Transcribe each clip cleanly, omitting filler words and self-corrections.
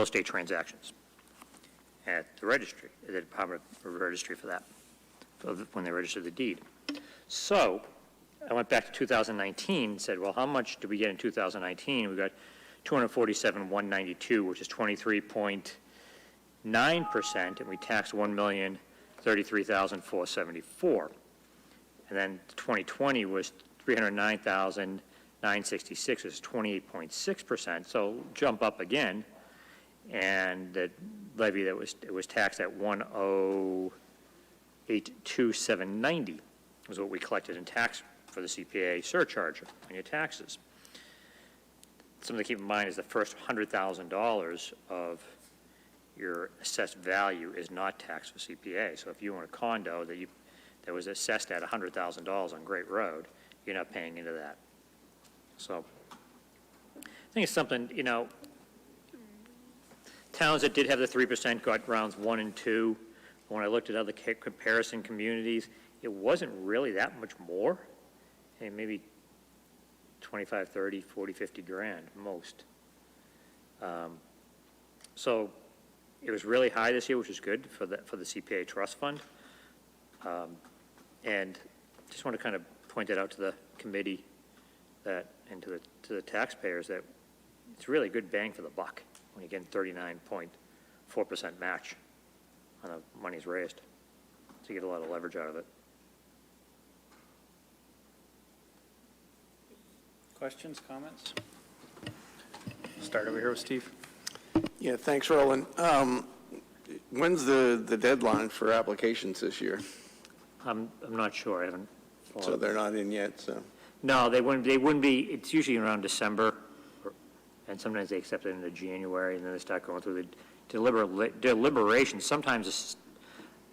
real estate transactions at the registry, the Department of Registry for that, when they registered the deed. So I went back to 2019 and said, well, how much did we get in 2019? We got 247,192, which is 23.9%, and we taxed 1,033,474. And then 2020 was 309,966, which is 28.6%. So jump up again, and the levy that was taxed at 108,270 was what we collected in tax for the CPA surcharge on your taxes. Something to keep in mind is the first $100,000 of your assessed value is not taxed for CPA. So if you own a condo that was assessed at $100,000 on Great Road, you're not paying into that. So I think it's something, you know, towns that did have the 3% got rounds 1 and 2. When I looked at other comparison communities, it wasn't really that much more. Hey, maybe 25, 30, 40, 50 grand most. So it was really high this year, which is good for the CPA Trust Fund. And just want to kind of point that out to the committee and to the taxpayers that it's really good bang for the buck when you get 39.4% match on the money's raised. So you get a lot of leverage out of it. Questions, comments? Start over here with Steve. Yeah, thanks, Roland. When's the deadline for applications this year? I'm not sure. I haven't. So they're not in yet. So no, they wouldn't be. It's usually around December, and sometimes they accept it into January, and then they start going through the deliberations. Sometimes it's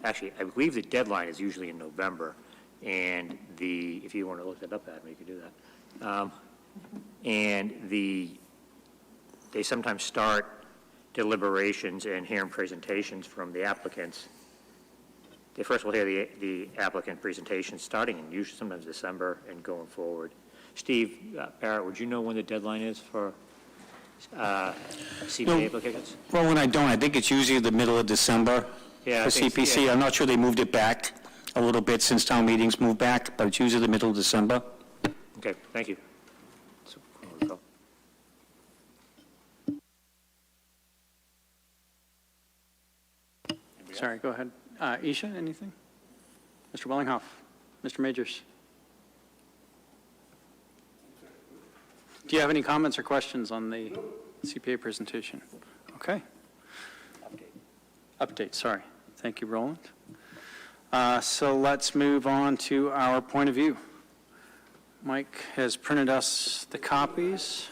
actually, I believe the deadline is usually in November, and if you want to look that up at me, you can do that. They sometimes start deliberations and hearing presentations from the applicants. They first will hear the applicant presentation starting in usually sometimes December and going forward. Steve Barrett, would you know when the deadline is for CPA applications? Well, when I don't, I think it's usually the middle of December for CPC. Yeah. I'm not sure they moved it back a little bit since town meetings moved back, but it's usually the middle of December. Okay, thank you. Sorry, go ahead. Isha, anything? Mr. Wellinghoff, Mr. Majors. Do you have any comments or questions on the CPA presentation? Okay. Update, sorry. Thank you, Roland. So let's move on to our point of view. Mike has printed us the copies.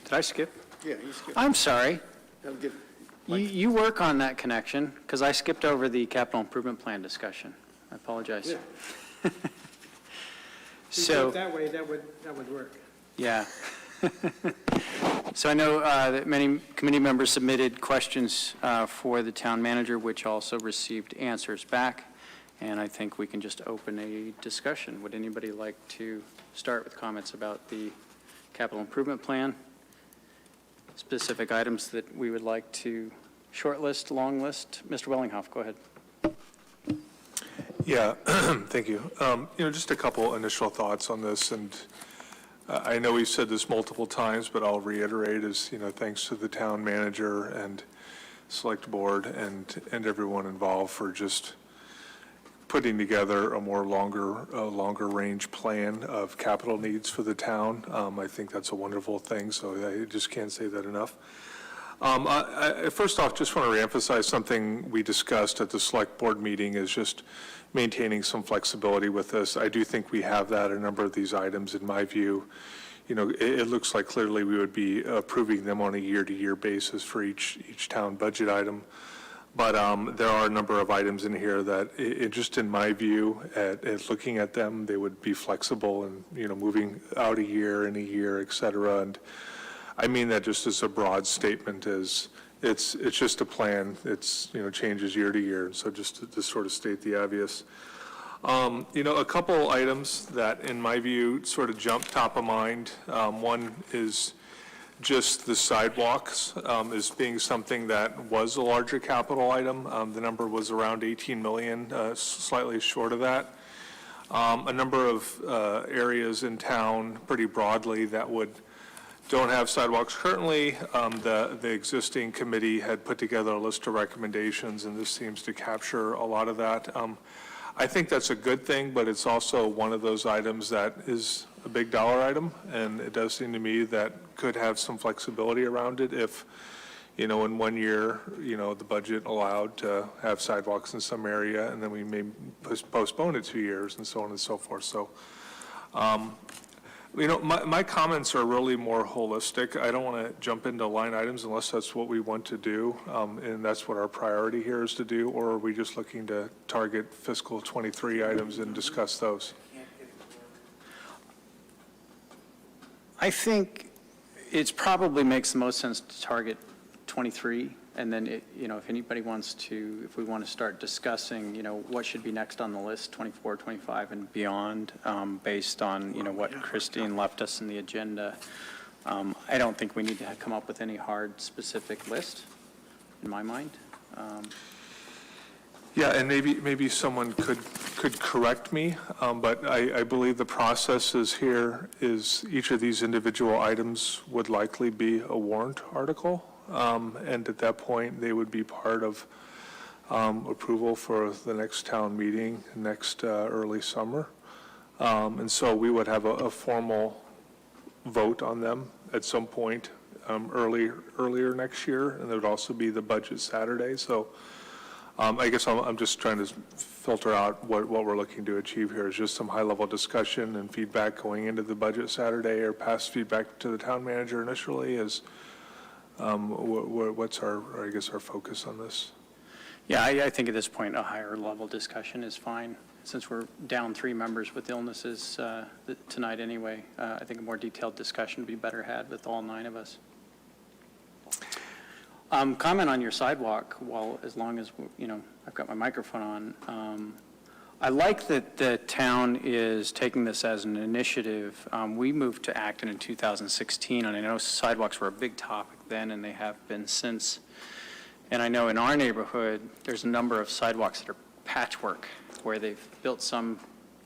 Did I skip? yeah, you skipped. I'm sorry. You work on that connection, because I skipped over the capital improvement plan discussion. I apologize. Yeah. So that way, that would work. yeah. So I know that many committee members submitted questions for the town manager, which also received answers back. And I think we can just open a discussion. Would anybody like to start with comments about the capital improvement plan? Specific items that we would like to shortlist, long list? Mr. Wellinghoff, go ahead. Yeah, thank you. Just a couple initial thoughts on this, and I know we've said this multiple times, but I'll reiterate is, thanks to the town manager and select board and everyone involved for just putting together a longer range plan of capital needs for the town. I think that's a wonderful thing, so I just can't say that enough. First off, just want to reemphasize something we discussed at the select board meeting is just maintaining some flexibility with this. I do think we have that, a number of these items, in my view. It looks like clearly we would be approving them on a year-to-year basis for each town budget item. But there are a number of items in here that, just in my view, at looking at them, they would be flexible and, moving out a year, et cetera. And I mean that just as a broad statement, as it's just a plan. It's, changes year to year, so just to sort of state the obvious. A couple items that, in my view, sort of jump top of mind. One is just the sidewalks as being something that was a larger capital item. The number was around 18 million, slightly short of that. A number of areas in town, pretty broadly, that don't have sidewalks currently. The existing committee had put together a list of recommendations, and this seems to capture a lot of that. I think that's a good thing, but it's also one of those items that is a big dollar item, and it does seem to me that could have some flexibility around it if, in 1 year, the budget allowed to have sidewalks in some area, and then we may postpone it 2 years, and so on and so forth. So, my comments are really more holistic. I don't want to jump into line items unless that's what we want to do, and that's what our priority here is to do, or are we just looking to target fiscal 23 items and discuss those? I think it probably makes the most sense to target 23, and then, if anybody wants to, if we want to start discussing, what should be next on the list, 24, 25, and beyond, based on, what Christine left us in the agenda. I don't think we need to come up with any hard, specific list, in my mind. Yeah, and maybe someone could correct me, but I believe the process is each of these individual items would likely be a warrant article, and at that point, they would be part of approval for the next town meeting next early summer. And so we would have a formal vote on them at some point earlier next year, and there would also be the budget Saturday. So I guess I'm just trying to filter out what we're looking to achieve here is just some high-level discussion and feedback going into the budget Saturday, or past feedback to the town manager initially. Is what's our focus on this? Yeah, I think at this point, a higher level discussion is fine. Since we're down 3 members with illnesses tonight anyway, I think a more detailed discussion would be better had with all 9 of us. Comment on your sidewalk, as long as, I've got my microphone on. I like that the town is taking this as an initiative. We moved to Acton in 2016, and I know sidewalks were a big topic then, and they have been since. And I know in our neighborhood, there's a number of sidewalks that are patchwork, where they've built some,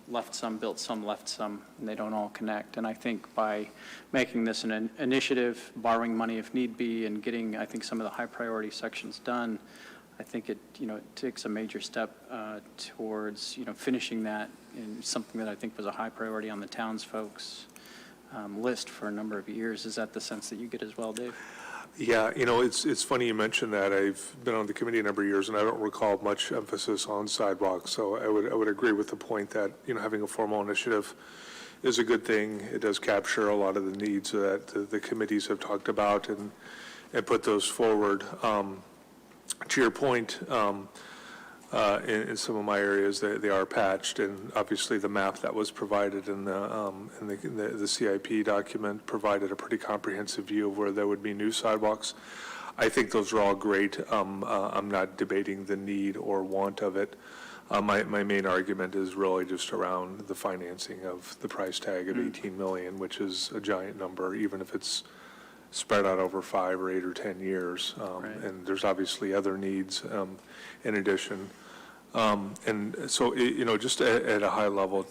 left some, built some, left some, and they don't all connect. And I think by making this an initiative, borrowing money if need be, and getting, I think, some of the high priority sections done, I think it takes a major step towards, finishing that in something that I think was a high priority on the townsfolk's list for a number of years. Is that the sense that you get as well, Dave? Yeah, it's funny you mentioned that. I've been on the committee a number of years, and I don't recall much emphasis on sidewalks. So I would agree with the point that, having a formal initiative is a good thing. It does capture a lot of the needs that the committees have talked about and put those forward. To your point, in some of my areas, they are patched, and obviously the map that was provided in the CIP document provided a pretty comprehensive view of where there would be new sidewalks. I think those are all great. I'm not debating the need or want of it. My main argument is really just around the financing of the price tag of 18 million, which is a giant number, even if it's spread out over 5 or 8 or 10 years. Right. And there's obviously other needs in addition. And so, just at a high level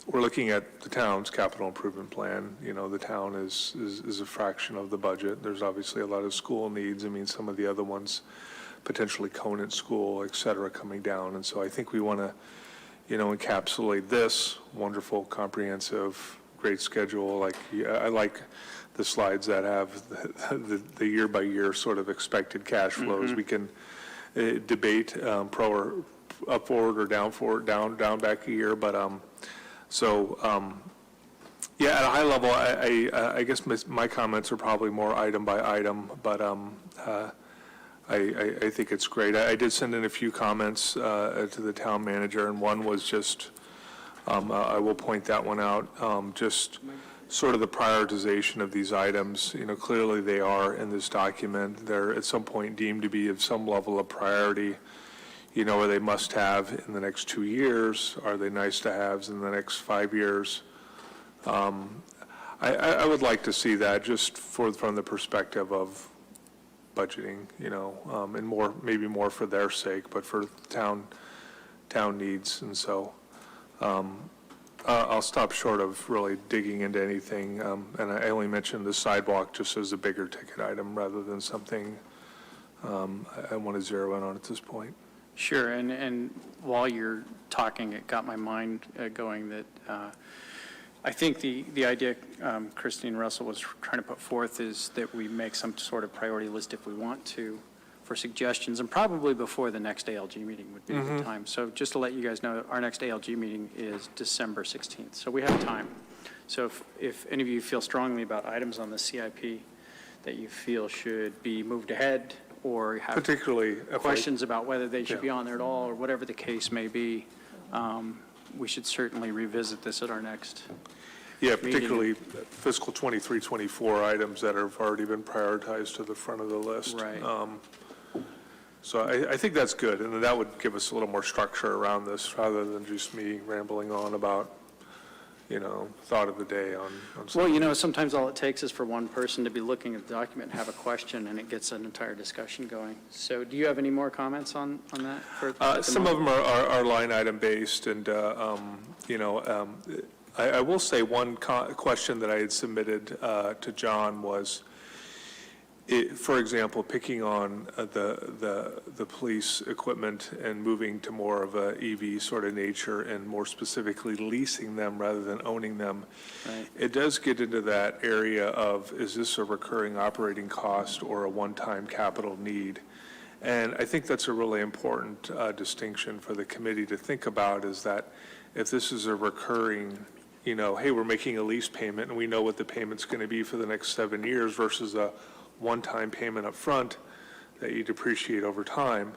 we're looking at the town's capital improvement plan. The town is a fraction of the budget. There's obviously a lot of school needs. I mean, some of the other ones, potentially Conant School, et cetera, coming down. And so I think we want to, encapsulate this wonderful, comprehensive, great schedule. I like the slides that have the year-by-year sort of expected cash flows. We can debate pro or up forward or down forward, down back a year. But at a high level, I guess my comments are probably more item by item, but I think it's great. I did send in a few comments to the town manager, and one was just I will point that one out. Just sort of the prioritization of these items, clearly they are in this document. They're at some point deemed to be of some level of priority. Are they must-have in the next 2 years? Are they nice-to-haves in the next 5 years? I would like to see that just from the perspective of budgeting, and maybe more for their sake, but for town needs. And so I'll stop short of really digging into anything. And I only mentioned the sidewalk just as a bigger ticket item rather than something I want to zero in on at this point. Sure, and while you're talking, it got my mind going that I think the idea Christine Russell was trying to put forth is that we make some sort of priority list if we want to for suggestions, and probably before the next ALG meeting would be a good time. So just to let you guys know, our next ALG meeting is December 16th, so we have time. So if any of you feel strongly about items on the CIP that you feel should be moved ahead, or have Particularly questions about whether they should be on there at all, or whatever the case may be, we should certainly revisit this at our next particularly fiscal 23, 24 items that have already been prioritized to the front of the list. Right. So I think that's good, and that would give us a little more structure around this rather than just me rambling on about, thought of the day on something. Well, sometimes all it takes is for one person to be looking at the document and have a question, and it gets an entire discussion going. So do you have any more comments on that? Some of them are line item based, and, I will say one question that I had submitted to John was, for example, picking on the police equipment and moving to more of a EV sort of nature and more specifically leasing them rather than owning them. Right. It does get into that area of, is this a recurring operating cost or a one-time capital need? And I think that's a really important distinction for the committee to think about, is that if this is a recurring, hey, we're making a lease payment and we know what the payment's going to be for the next 7 years versus a one-time payment up front that you depreciate over time,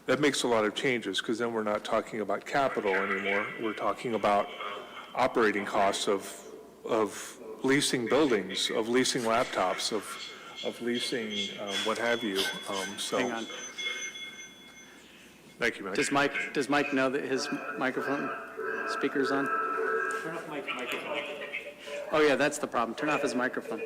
that makes a lot of changes, because then we're not talking about capital anymore. We're talking about operating costs of leasing buildings, of leasing laptops, of leasing what have you. So, Hang on. Thank you, Mike. Does Mike know that his speaker's on? Turn off Mike's microphone. Oh, yeah, that's the problem. Turn off his microphone.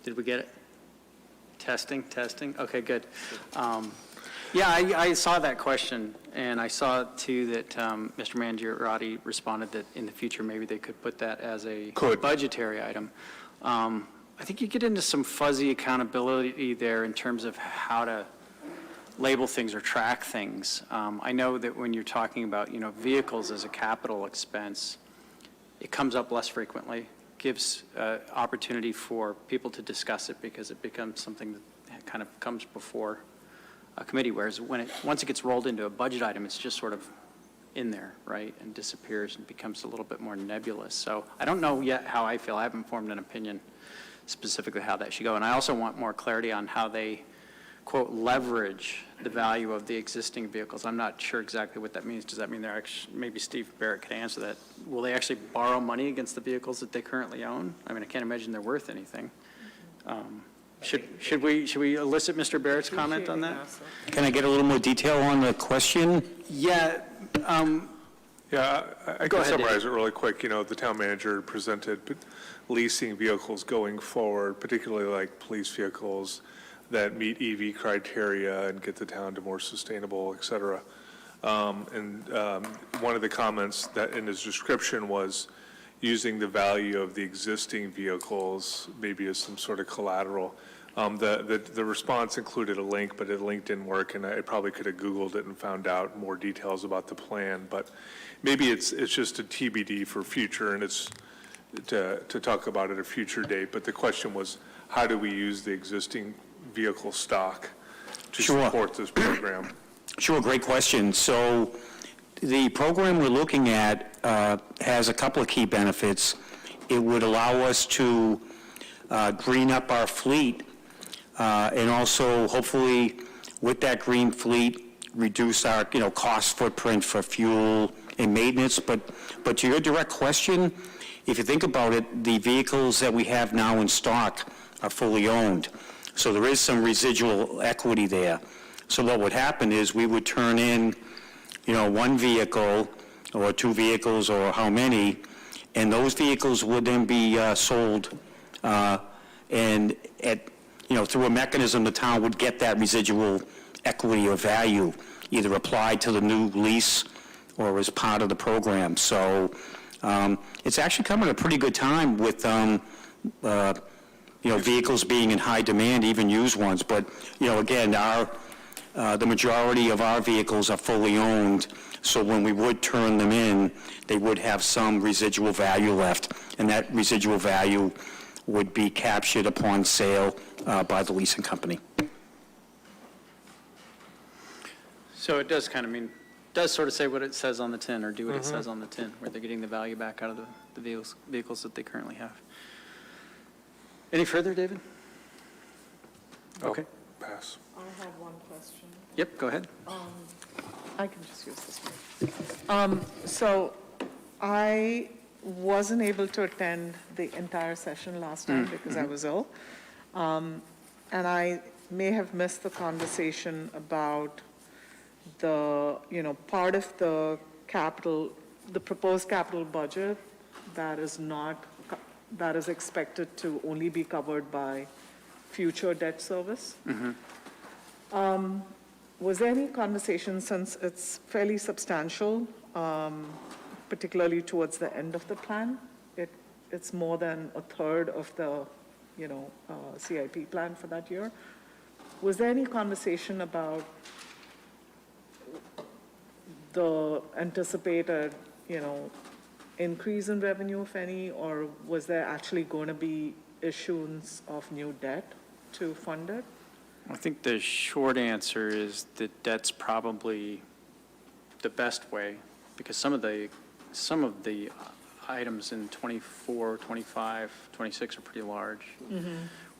Did we get it? Testing. Okay, good. Yeah, I saw that question, and I saw too that Mr. Mangiarotti responded that in the future maybe they could put that as a budgetary item. I think you get into some fuzzy accountability there in terms of how to label things or track things. I know that when you're talking about, vehicles as a capital expense, it comes up less frequently, gives opportunity for people to discuss it because it becomes something that kind of comes before a committee, whereas once it gets rolled into a budget item, it's just sort of in there, right, and disappears and becomes a little bit more nebulous. So I don't know yet how I feel. I haven't formed an opinion specifically how that should go. And I also want more clarity on how they, quote, leverage the value of the existing vehicles. I'm not sure exactly what that means. Does that mean they're actually, maybe Steve Barrett could answer that. Will they actually borrow money against the vehicles that they currently own? I mean, I can't imagine they're worth anything. Should we elicit Mr. Barrett's comment on that? Can I get a little more detail on the question? Yeah. Yeah, I Go can ahead, summarize Dave. it really quick. The town manager presented leasing vehicles going forward, particularly like police vehicles that meet EV criteria and get the town to more sustainable, et cetera. And one of the comments that in his description was using the value of the existing vehicles maybe as some sort of collateral. The response included a link, but the link didn't work, and I probably could have Googled it and found out more details about the plan. But maybe it's just a TBD for future, and it's to talk about at a future date. But the question was, how do we use the existing vehicle stock to Sure. support this program? Sure, great question. So the program we're looking at has a couple of key benefits. It would allow us to green up our fleet and also hopefully with that green fleet reduce our cost footprint for fuel and maintenance. But to your direct question, if you think about it, the vehicles that we have now in stock are fully owned. So there is some residual equity there. So what would happen is we would turn in, one vehicle or two vehicles or how many, and those vehicles would then be sold, and through a mechanism, the town would get that residual equity or value, either applied to the new lease or as part of the program. So it's actually coming at a pretty good time with vehicles being in high demand, even used ones. But again, the majority of our vehicles are fully owned, so when we would turn them in, they would have some residual value left, and that residual value would be captured upon sale by the leasing company. So it does kind of does sort of say what it says on the tin, or do what it says on the tin, where they're getting the value back out of the vehicles that they currently have. Any further, David? Okay. Pass. I have one question. Yep, go ahead. I can just use this one. So I wasn't able to attend the entire session last time because I was ill. And I may have missed the conversation about the, part of the proposed capital budget that is expected to only be covered by future debt service. Was there any conversation, since it's fairly substantial, particularly towards the end of the plan? It's more than a third of the, CIP plan for that year. Was there any conversation about the anticipated, increase in revenue, if any, or was there actually going to be issuance of new debt to fund it? I think the short answer is that debt's probably the best way, because some of the items in 24, 25, 26 are pretty large.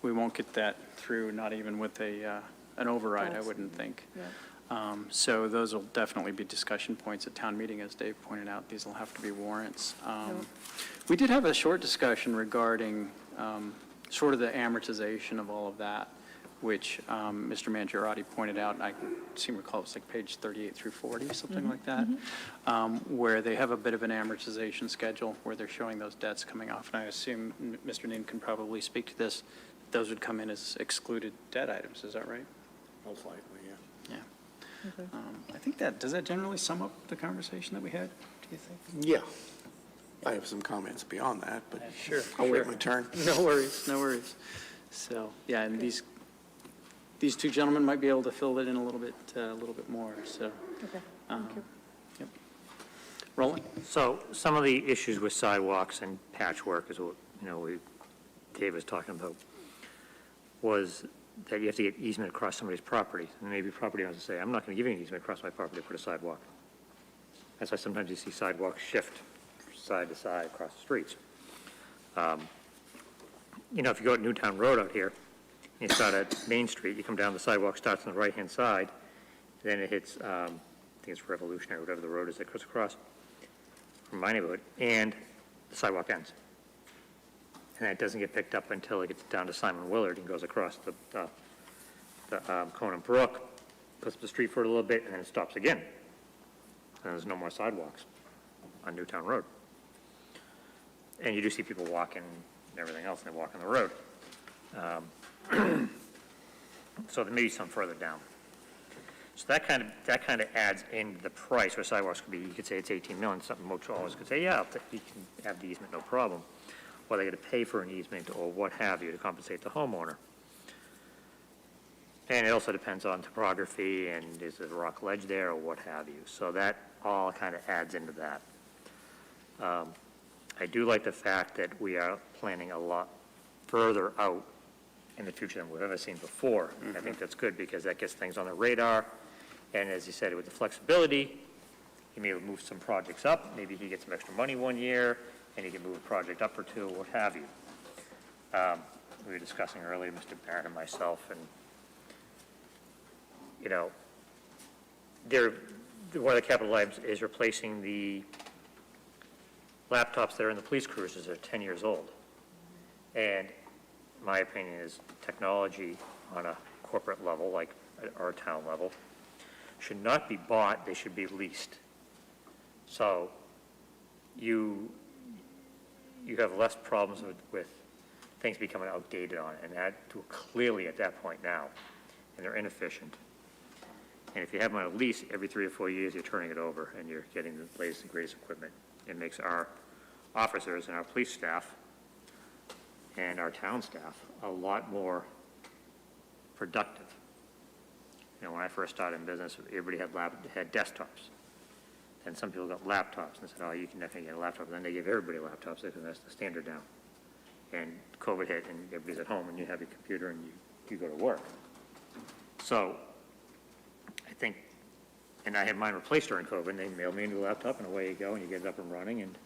We won't get that through, not even with an override, I wouldn't think. Yeah. So those will definitely be discussion points at town meeting, as Dave pointed out. These will have to be warrants. We did have a short discussion regarding sort of the amortization of all of that, which Mr. Mangiarotti pointed out, and I seem to recall it's like page 38 through 40, something like that, where they have a bit of an amortization schedule where they're showing those debts coming off. And I assume Mr. Neem can probably speak to this. Those would come in as excluded debt items, is that right? Most likely, yeah. Yeah. Okay. I think does that generally sum up the conversation that we had, do you think? Yeah. I have some comments beyond that, but Sure. I'll wait my turn. No worries, no worries. So, yeah, and these two gentlemen might be able to fill it in a little bit more, so. Okay, thank you. Yep. Roland? So some of the issues with sidewalks and patchwork is what, Dave was talking about, was that you have to get easement across somebody's property. And maybe property owners say, I'm not going to give you an easement across my property to put a sidewalk. That's why sometimes you see sidewalks shift side to side across the streets. If you go at Newtown Road out here, you start at Main Street, you come down, the sidewalk starts on the right-hand side, then it hits, I think it's Revolutionary, whatever the road is that goes across from my neighborhood, and the sidewalk ends. And that doesn't get picked up until it gets down to Simon Willard and goes across the Conan Brook, goes up the street for a little bit, and then it stops again. And there's no more sidewalks on Newtown Road. And you do see people walking and everything else, and they walk on the road. So there may be some further down. So that kind of adds into the price where sidewalks could be, you could say it's 18 million, something most always could say, yeah, you can have the easement, no problem. Or they got to pay for an easement or what have you to compensate the homeowner. And it also depends on topography and is there a rock ledge there or what have you. So that all kind of adds into that. I do like the fact that we are planning a lot further out in the future than we've ever seen before. And I think that's good because that gets things on the radar. And as you said, with the flexibility, he may move some projects up. Maybe he gets some extra money one year, and he can move a project up or two, what have you. We were discussing earlier, Mr. Barrett and myself, and, you know, one of the capital items is replacing the laptops that are in the police cruisers that are 10 years old. And my opinion is technology on a corporate level, like our town level, should not be bought, they should be leased. So you have less problems with things becoming outdated on it, and that clearly at that point now, and they're inefficient. And if you have them on a lease, every 3 or 4 years, you're turning it over, and you're getting the latest and greatest equipment. It makes our officers and our police staff and our town staff a lot more productive. You know, when I first started in business, everybody had desktops. And some people got laptops and said, oh, you can definitely get a laptop. And then they gave everybody laptops because that's the standard now. And COVID hit and everybody's at home and you have your computer and you go to work. So I think, and I had mine replaced during COVID, and they mailed me a new laptop and away you go and you get it up and running. And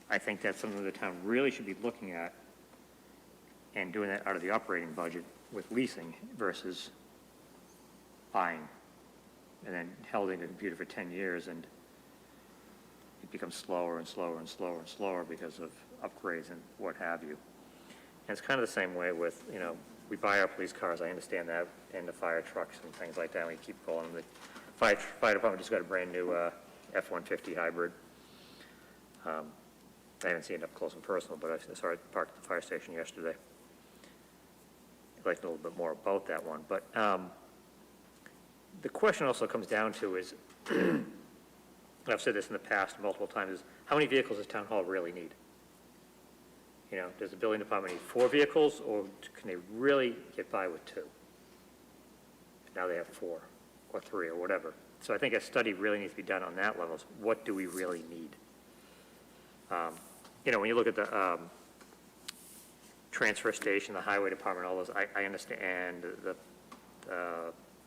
I think that's something the town really should be looking at and doing that out of the operating budget with leasing versus buying and then holding a computer for 10 years and it becomes slower and slower and slower and slower because of upgrades and what have you. And it's kind of the same way with, you know, we buy our police cars, I understand that, and the fire trucks and things like that, and we keep calling them. The fire department just got a brand new F-150 hybrid. I haven't seen it up close and personal, but I saw it parked at the fire station yesterday. I'd like to know a little bit more about that one. But the question also comes down to is, and I've said this in the past multiple times, is how many vehicles does town hall really need? You know, does the building department need 4 vehicles, or can they really get by with 2? Now they have 4 or 3 or whatever. So I think a study really needs to be done on that level. So what do we really need? You know, when you look at the transfer station, the highway department, all those, I understand the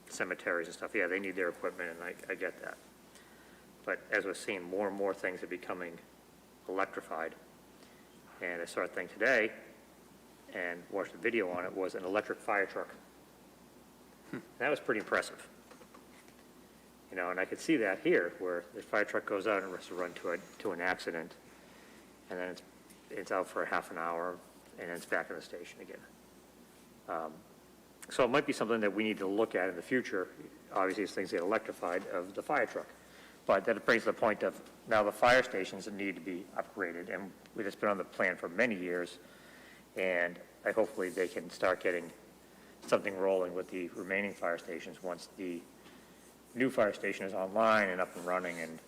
cemeteries and stuff. Yeah, they need their equipment, and I get that. But as we're seeing, more and more things are becoming electrified. And I saw a thing today and watched a video on it, was an electric fire truck. That was pretty impressive. You know, and I could see that here, where the fire truck goes out and has to run to an accident, and then it's out for a half an hour, and then it's back in the station again. So it might be something that we need to look at in the future, obviously as things get electrified, of the fire truck. But that brings to the point of now the fire stations that need to be upgraded, and it's been on the plan for many years, and hopefully they can start getting something rolling with the remaining fire stations once the new fire station is online and up and running, and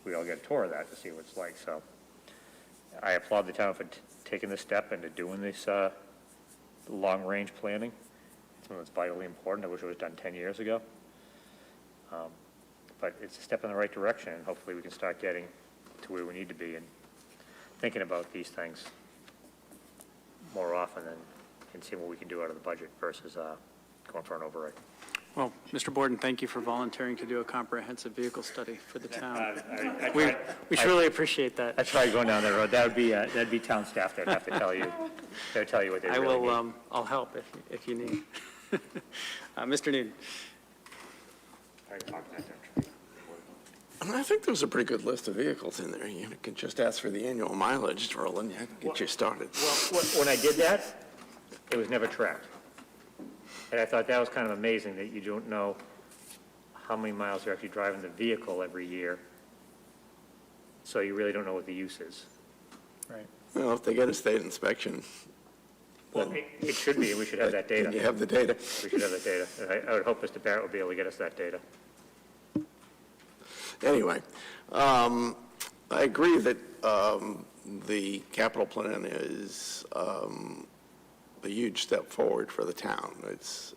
we all get a tour of that to see what it's like. So I applaud the town for taking this step into doing this long-range planning. It's something that's vitally important. I wish it was done 10 years ago. But it's a step in the right direction, and hopefully we can start getting to where we need to be and thinking about these things more often and seeing what we can do out of the budget versus going for an override. Well, Mr. Bourdon, thank you for volunteering to do a comprehensive vehicle study for the town. We truly appreciate that. I tried going down that road. That'd be town staff that'd have to tell you. They'll tell you what they really need. I'll help if you need. Mr. Newton. I think there was a pretty good list of vehicles in there. You can just ask for the annual mileage, Roland, get you started. Well, when I did that, it was never tracked. And I thought that was kind of amazing that you don't know how many miles you're actually driving the vehicle every year. So you really don't know what the use is. Right. Well, if they get a state inspection, Well, it should be, and we should have that data. then you have the data. We should have that data. And I would hope Mr. Barrett will be able to get us that data. Anyway, I agree that the capital plan is a huge step forward for the town. It's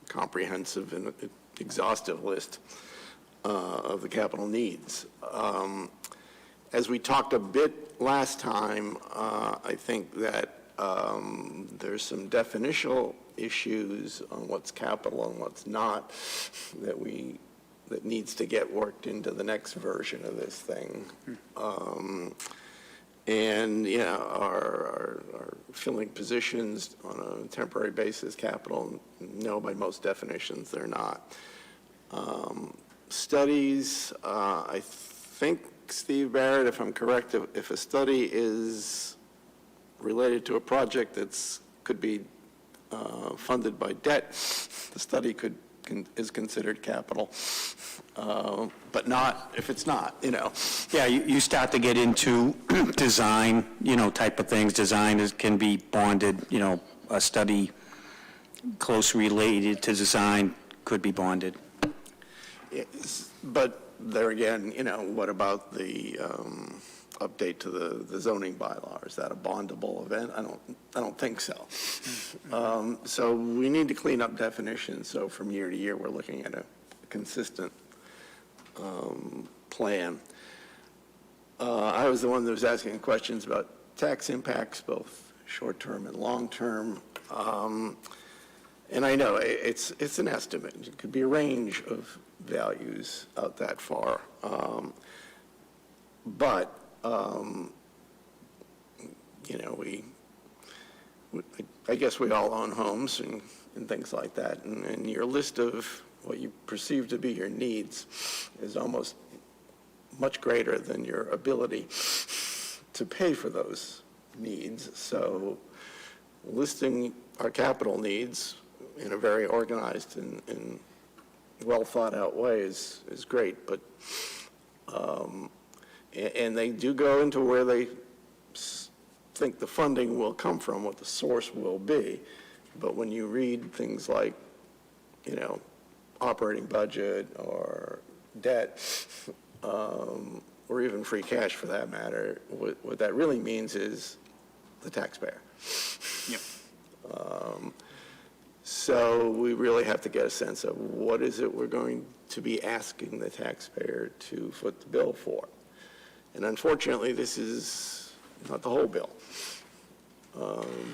comprehensive and exhaustive list of the capital needs. As we talked a bit last time, I think that there's some definitional issues on what's capital and what's not that needs to get worked into the next version of this thing. And, yeah, our filling positions on a temporary basis capital, no, by most definitions, they're not. Studies, I think, Steve Barrett, if I'm correct, if a study is related to a project could be funded by debt, the study is considered capital, but not if it's not, Yeah, you start to get into design, type of things. Design can be bonded, a study closely related to design could be bonded. Yes, but there again, what about the update to the zoning bylaw? Is that a bondable event? I don't think so. So we need to clean up definitions. So from year to year, we're looking at a consistent plan. I was the one that was asking questions about tax impacts, both short-term and long-term. And I know it's an estimate. It could be a range of values out that far. But I guess we all own homes and things like that. And your list of what you perceive to be your needs is almost much greater than your ability to pay for those needs. So listing our capital needs in a very organized and well thought out way is great, but and they do go into where they think the funding will come from, what the source will be. But when you read things like, operating budget or debt, or even free cash for that matter, what that really means is the taxpayer. Yep. So we really have to get a sense of what is it we're going to be asking the taxpayer to foot the bill for. And unfortunately, this is not the whole bill,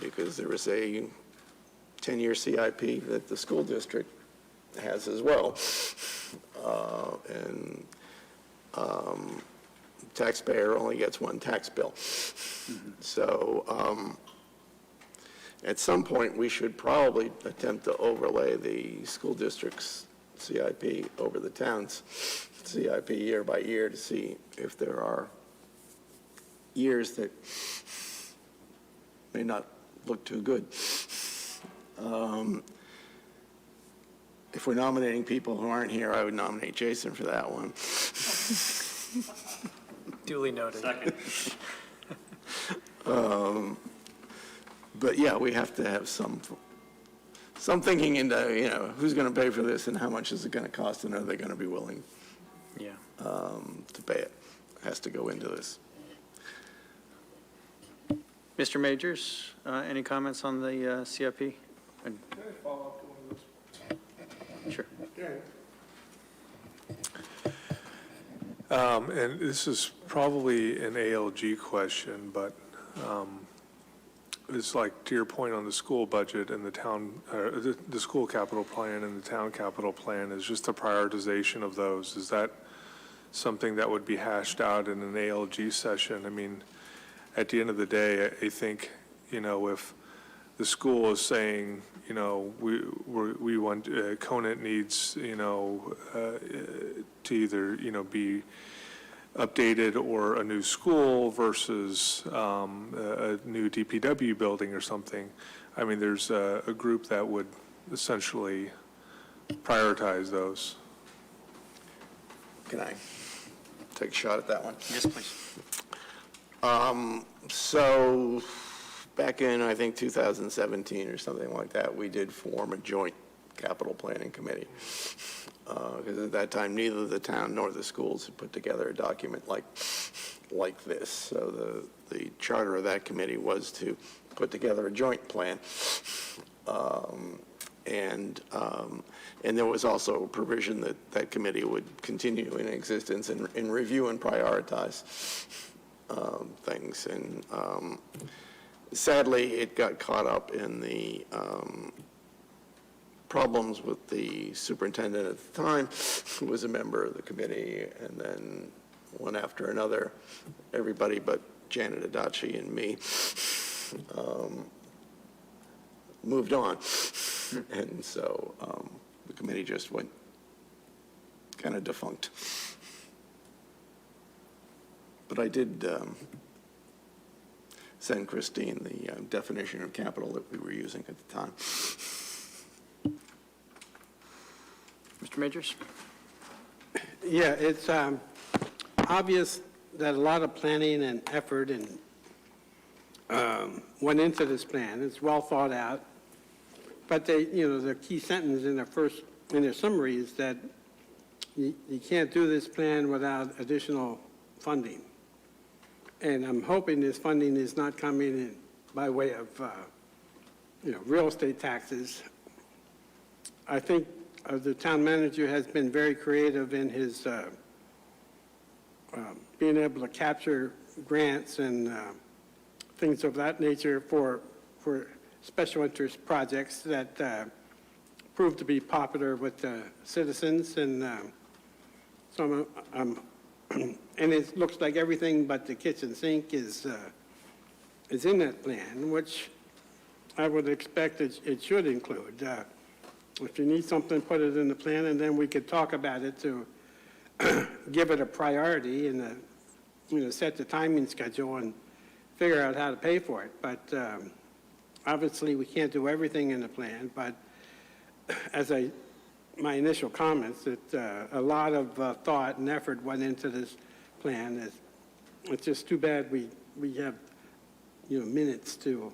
because there is a 10-year CIP that the school district has as well. And taxpayer only gets one tax bill. So at some point, we should probably attempt to overlay the school district's CIP over the town's CIP year by year to see if there are years that may not look too good. If we're nominating people who aren't here, I would nominate Jason for that one. Duly noted. Second. But yeah, we have to have some thinking into, who's going to pay for this and how much is it going to cost and are they going to be willing Yeah. to pay it. It has to go into this. Mr. Majors, any comments on the CIP? Can I follow up to one of those? Sure. And this is probably an ALG question, but it's like, to your point on the school budget and the town, the school capital plan and the town capital plan, is just the prioritization of those. Is that something that would be hashed out in an ALG session? I mean, at the end of the day, I think, if the school is saying, we want, Conant needs, to either, be updated or a new school versus a new DPW building or something. I mean, there's a group that would essentially prioritize those. Can I take a shot at that one? Yes, please. So back in, I think, 2017 or something like that, we did form a joint capital planning committee. Because at that time, neither the town nor the schools had put together a document like this. So the charter of that committee was to put together a joint plan. And there was also a provision that that committee would continue in existence and review and prioritize things. And Sadly, it got caught up in the problems with the superintendent at the time, who was a member of the committee, and then one after another, everybody but Janet Adachi and me moved on. And so the committee just went kind of defunct. But I did send Christine the definition of capital that we were using at the time. Mr. Majors? Yeah, it's obvious that a lot of planning and effort and went into this plan. It's well thought out. But the key sentence in their summary is that you can't do this plan without additional funding. And I'm hoping this funding is not coming in by way of, real estate taxes. I think the town manager has been very creative in his being able to capture grants and things of that nature for special interest projects that prove to be popular with citizens. And so and it looks like everything but the kitchen sink is in that plan, which I would expect it should include. If you need something, put it in the plan, and then we could talk about it to give it a priority and set the timing schedule and figure out how to pay for it. But obviously, we can't do everything in the plan. But as my initial comments, that a lot of thought and effort went into this plan. It's just too bad we have minutes to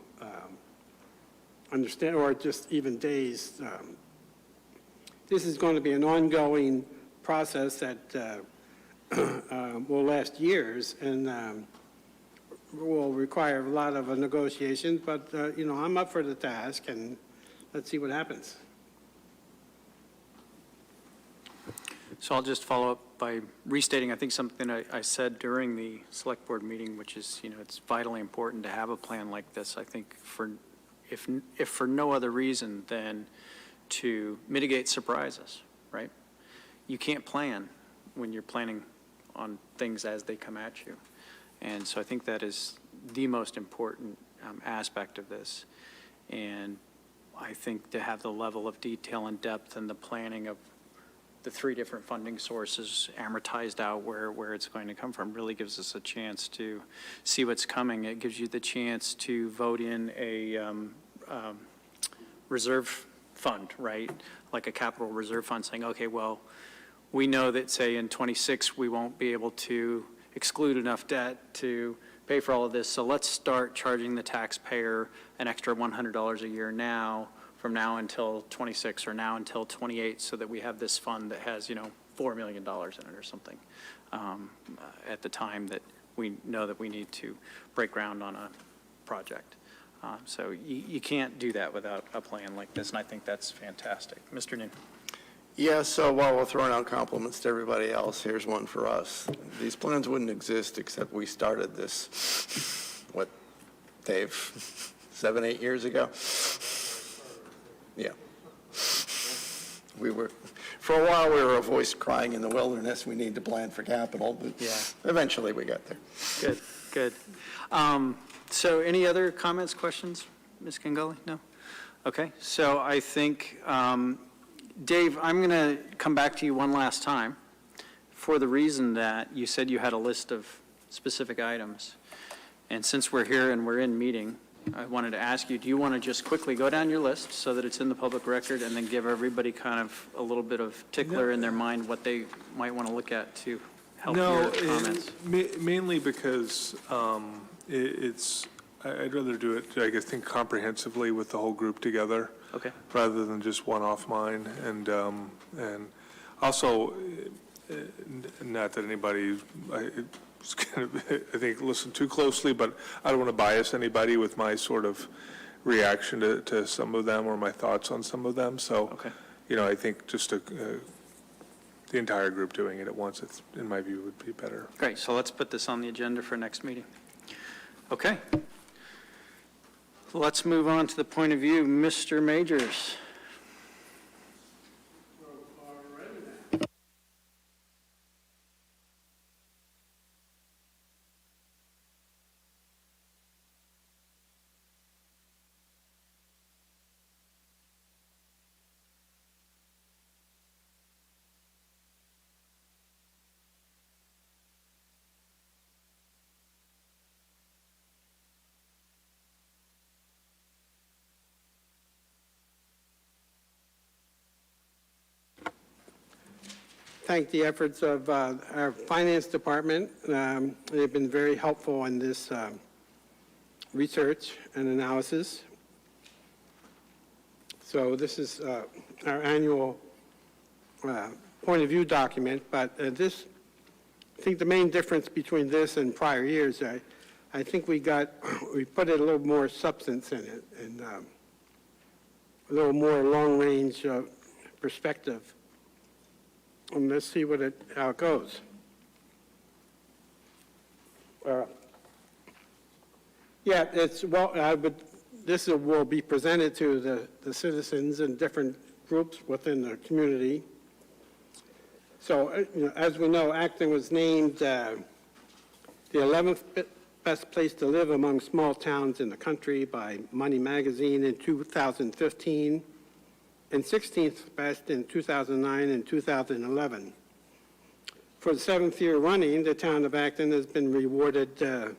understand, or just even days. This is going to be an ongoing process that will last years and will require a lot of negotiations. But I'm up for the task, and let's see what happens. So I'll just follow up by restating, I think, something I said during the select board meeting, which is, it's vitally important to have a plan like this. I think if for no other reason than to mitigate surprises, right? You can't plan when you're planning on things as they come at you. And so I think that is the most important aspect of this. And I think to have the level of detail and depth and the planning of the 3 different funding sources amortized out where it's going to come from really gives us a chance to see what's coming. It gives you the chance to vote in a reserve fund, right? Like a capital reserve fund, saying, okay, well, we know that, say, in 26, we won't be able to exclude enough debt to pay for all of this, so let's start charging the taxpayer an extra $100 a year now, from now until 26 or now until 28, so that we have this fund that has, $4 million in it or something at the time that we know that we need to break ground on a project. So you can't do that without a plan like this, and I think that's fantastic. Mr. Nin. Yeah, so while we're throwing out compliments to everybody else, here's one for us. These plans wouldn't exist except we started this, what, Dave, 7, 8 years ago? Yeah. For a while, we were a voice crying in the wilderness, we need to plan for capital, but eventually we got there. Good. So any other comments, questions, Ms. Ganguly? No? Okay, so I think, Dave, I'm going to come back to you one last time for the reason that you said you had a list of specific items. And since we're here and we're in meeting, I wanted to ask you, do you want to just quickly go down your list so that it's in the public record and then give everybody kind of a little bit of tickler in their mind what they might want to look at to help your comments? Mainly because I'd rather do it, I guess, think comprehensively with the whole group together. Okay. Rather than just one off mine. And also, not that anybody, it's kind of, I think, listen too closely, but I don't want to bias anybody with my sort of reaction to some of them or my thoughts on some of them. So, Okay. I think just the entire group doing it at once, it's, in my view, would be better. Great, so let's put this on the agenda for next meeting. Okay. Let's move on to the point of view. Mr. Majors. Thank the efforts of our finance department. They've been very helpful in this research and analysis. So this is our annual point of view document, but I think the main difference between this and prior years, I think we put a little more substance in it and a little more long-range perspective. And let's see how it goes. This will be presented to the citizens and different groups within the community. So, as we know, Acton was named the 11th best place to live among small towns in the country by Money Magazine in 2015. And 16th best in 2009 and 2011. For the 7th year running, the town of Acton has been awarded the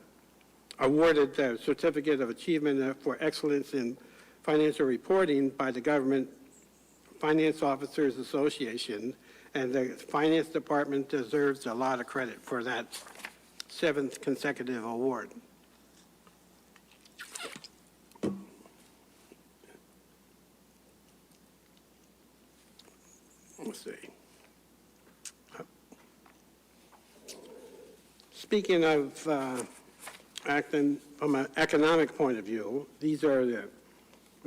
Certificate of Achievement for Excellence in Financial Reporting by the Government Finance Officers Association, and the Finance Department deserves a lot of credit for that 7th consecutive award. Let's see. Speaking of Acton from an economic point of view, we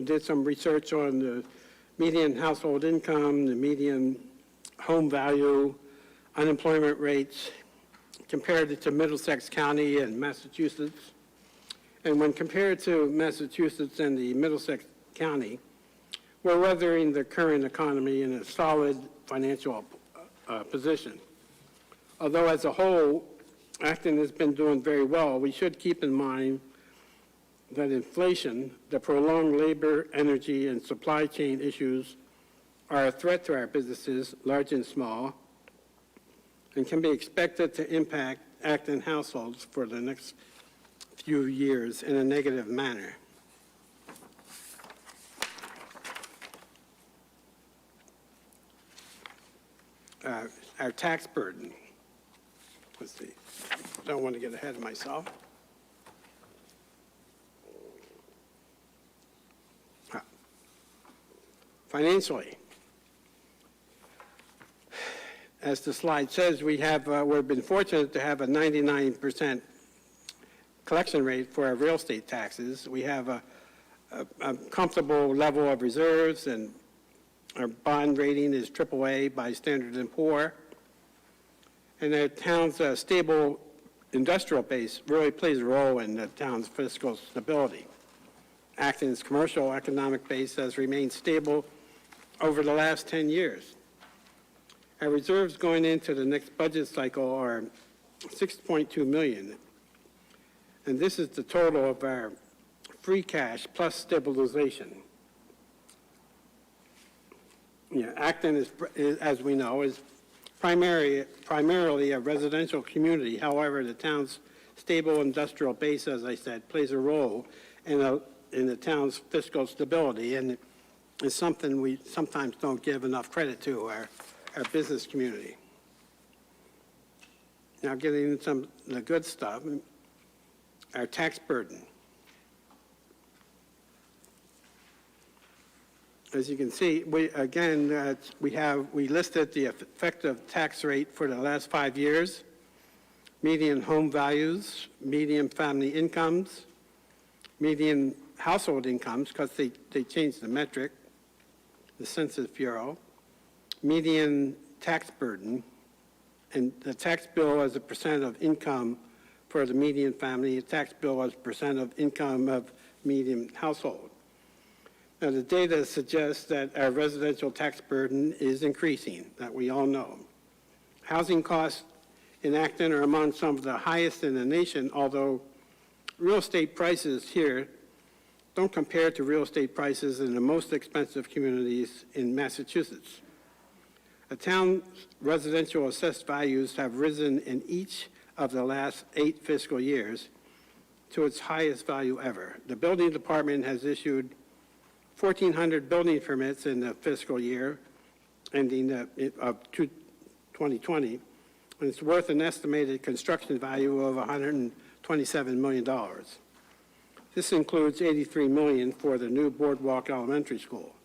did some research on the median household income, the median home value, unemployment rates, compared it to Middlesex County and Massachusetts. And when compared to Massachusetts and the Middlesex County, we're weathering the current economy in a solid financial position. Although as a whole, Acton has been doing very well, we should keep in mind that inflation, the prolonged labor, energy, and supply chain issues are a threat to our businesses, large and small, and can be expected to impact Acton households for the next few years in a negative manner. Our tax burden. Let's see. Don't want to get ahead of myself. Financially, as the slide says, we've been fortunate to have a 99% collection rate for our real estate taxes. We have a comfortable level of reserves, and our bond rating is AAA by Standard & Poor's. And the town's stable industrial base really plays a role in the town's fiscal stability. Acton's commercial economic base has remained stable over the last 10 years. Our reserves going into the next budget cycle are $6.2 million. And this is the total of our free cash plus stabilization. Acton is, as we know, is primarily a residential community. However, the town's stable industrial base, as I said, plays a role in the town's fiscal stability, and it's something we sometimes don't give enough credit to our business community. Now, getting into some of the good stuff, our tax burden. As you can see, we listed the effective tax rate for the last 5 years, median home values, median family incomes, median household incomes, because they changed the metric, the Census Bureau, median tax burden, and the tax bill as a percent of income for the median family, the tax bill as a percent of income of median household. Now, the data suggests that our residential tax burden is increasing, that we all know. Housing costs in Acton are among some of the highest in the nation, although real estate prices here don't compare to real estate prices in the most expensive communities in Massachusetts. The town's residential assessed values have risen in each of the last 8 fiscal years to its highest value ever. The building department has issued 1,400 building permits in the fiscal year ending of 2020, and it's worth an estimated construction value of $127 million. This includes $83 million for the new Boardwalk Elementary School.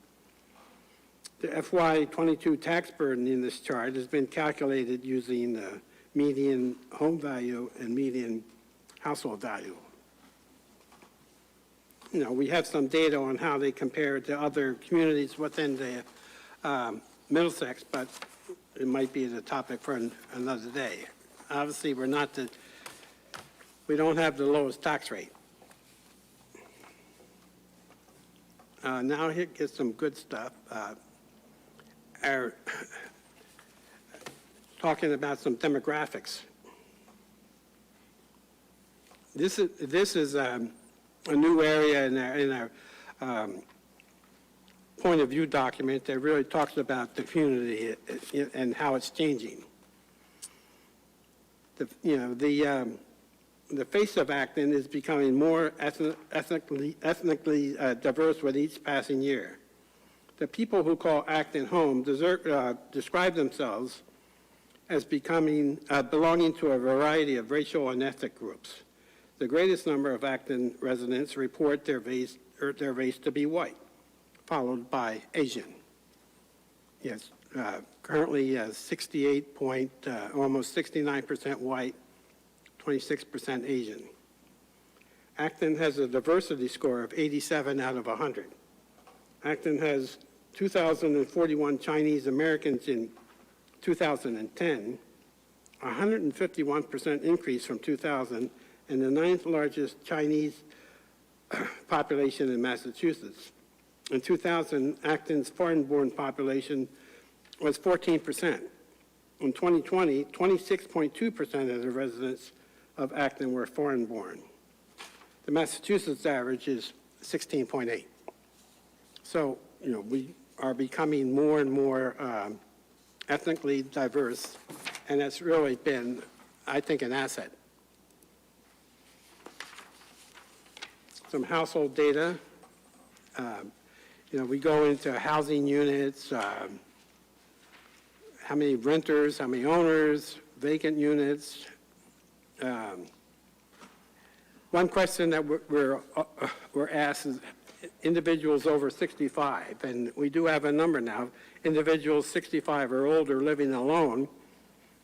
The FY22 tax burden in this chart has been calculated using the median home value and median household value. You know, we have some data on how they compare to other communities within the Middlesex, but it might be the topic for another day. Obviously, we don't have the lowest tax rate. Now here gets some good stuff. Talking about some demographics. This is a new area in our point of view document that really talks about the community and how it's changing. The face of Acton is becoming more ethnically diverse with each passing year. The people who call Acton home describe themselves as belonging to a variety of racial and ethnic groups. The greatest number of Acton residents report their race to be white, followed by Asian. Yes, currently almost 69% white, 26% Asian. Acton has a diversity score of 87 out of 100. Acton has 2,041 Chinese Americans in 2010, a 151% increase from 2000, and the 9th largest Chinese population in Massachusetts. In 2000, Acton's foreign-born population was 14%. In 2020, 26.2% of the residents of Acton were foreign-born. The Massachusetts average is 16.8. So, you know, we are becoming more and more ethnically diverse, and that's really been, I think, an asset. Some household data. We go into housing units, how many renters, how many owners, vacant units. One question that we're asked is individuals over 65, and we do have a number now. Individuals 65 or older living alone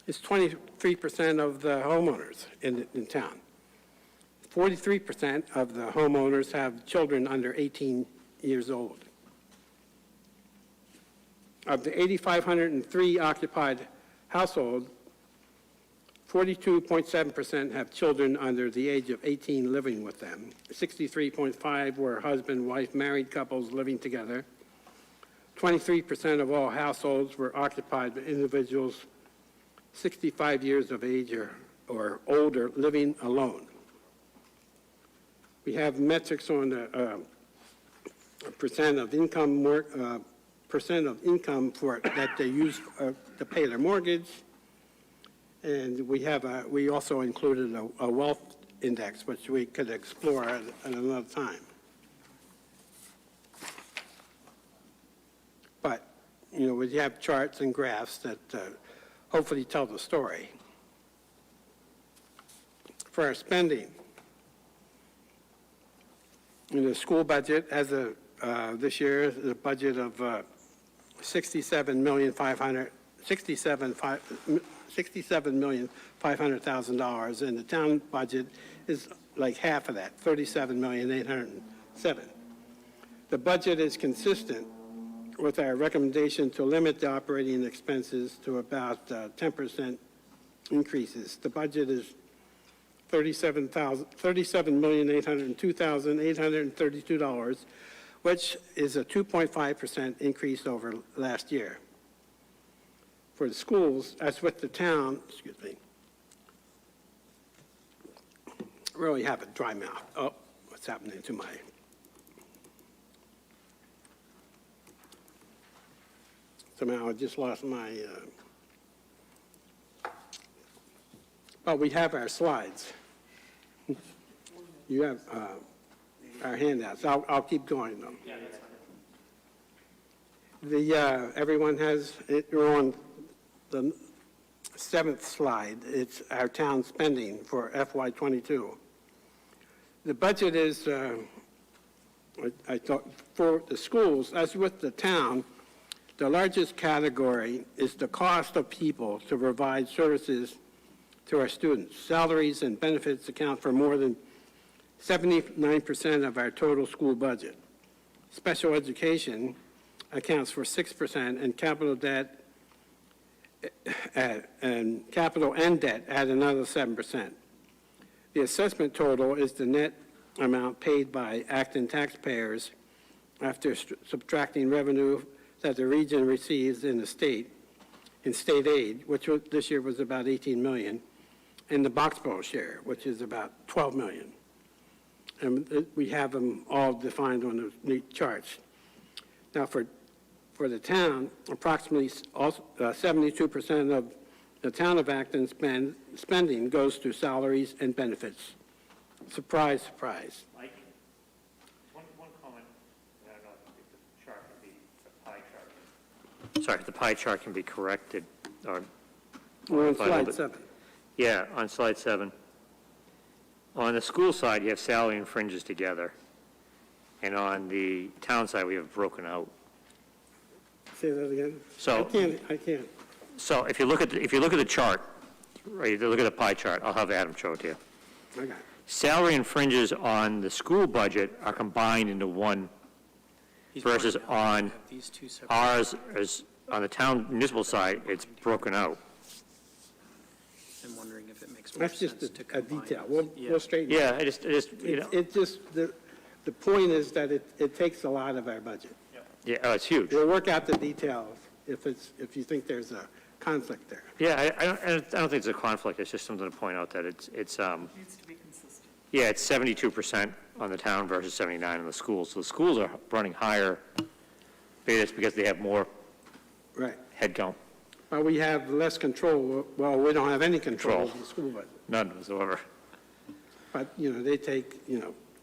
is 23% of the homeowners in town. 43% of the homeowners have children under 18 years old. Of the 8,503 occupied households, 42.7% have children under the age of 18 living with them. 63.5% were husband-wife married couples living together. 23% of all households were occupied by individuals 65 years of age or older living alone. We have metrics on the percent of income that they use to pay their mortgage. And we also included a wealth index, which we could explore at another time. But, we have charts and graphs that hopefully tell the story. For our spending, the school budget has this year is a budget of $67,500,000, and the town budget is like half of that, $37,807,000. The budget is consistent with our recommendation to limit the operating expenses to about 10% increases. The budget is $37,802,832, which is a 2.5% increase over last year. For the schools, as with the town, excuse me, really have a dry mouth. Oh, what's happening to my... Somehow I just lost my... Oh, we have our slides. You have our handouts. I'll keep going, though. Everyone has, we're on the 7th slide. It's our town spending for FY22. The budget is, I thought, for the schools, as with the town, the largest category is the cost of people to provide services to our students. Salaries and benefits account for more than 79% of our total school budget. Special education accounts for 6%, and capital debt and debt add another 7%. The assessment total is the net amount paid by Acton taxpayers after subtracting revenue that the region receives in state aid, which this year was about $18 million, and the Boxborough share, which is about $12 million. And we have them all defined on the neat charts. Now, for the town, approximately 72% of the town of Acton spending goes to salaries and benefits. Surprise, surprise. Mike, one comment, I don't know if the chart can be, the pie chart. Sorry, the pie chart can be corrected, or... We're on if I hold slide it- 7. Yeah, on slide 7. On the school side, you have salary and fringes together. And on the town side, we have broken out. Say that again? So- I can't. So if you look at the chart, right, you look at the pie chart, I'll have Adam show it to you. Okay. Salary and fringes on the school budget are combined into one versus on These two separate. ours, as on the town municipal side, it's broken out. I'm wondering if it makes more That's sense just to a combine. detail. them. We'll straighten it. Yeah, I just, you know, It just, the point is that it takes a lot of our budget. yeah, oh, it's huge. We'll work out the details if you think there's a conflict there. Yeah, I don't think it's a conflict, it's just something to point out that it's Needs to be consistent. yeah, it's 72% on the town versus 79 on the schools. So the schools are running higher, maybe that's because they have more Right. head count, But we have less control, well, we don't have any control of the school budget. none whatsoever. But, they take,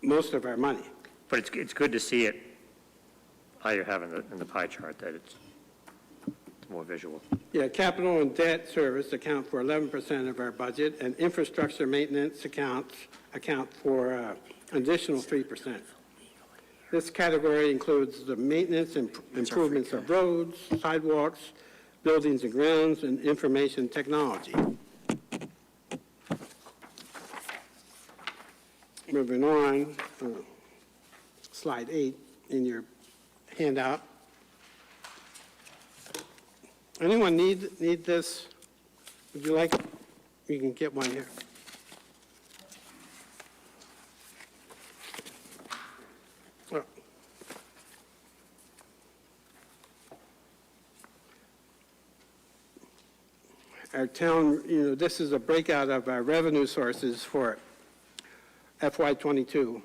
most of our money. But it's good to see it, how you have in the pie chart, that it's more visual. Yeah, capital and debt service account for 11% of our budget, and infrastructure maintenance account for additional 3%. This category includes the maintenance and improvements of roads, sidewalks, buildings and grounds, and information technology. Moving on, slide 8 in your handout. Anyone need this? Would you like, you can get one here. Oh. Our town, this is a breakout of our revenue sources for FY22.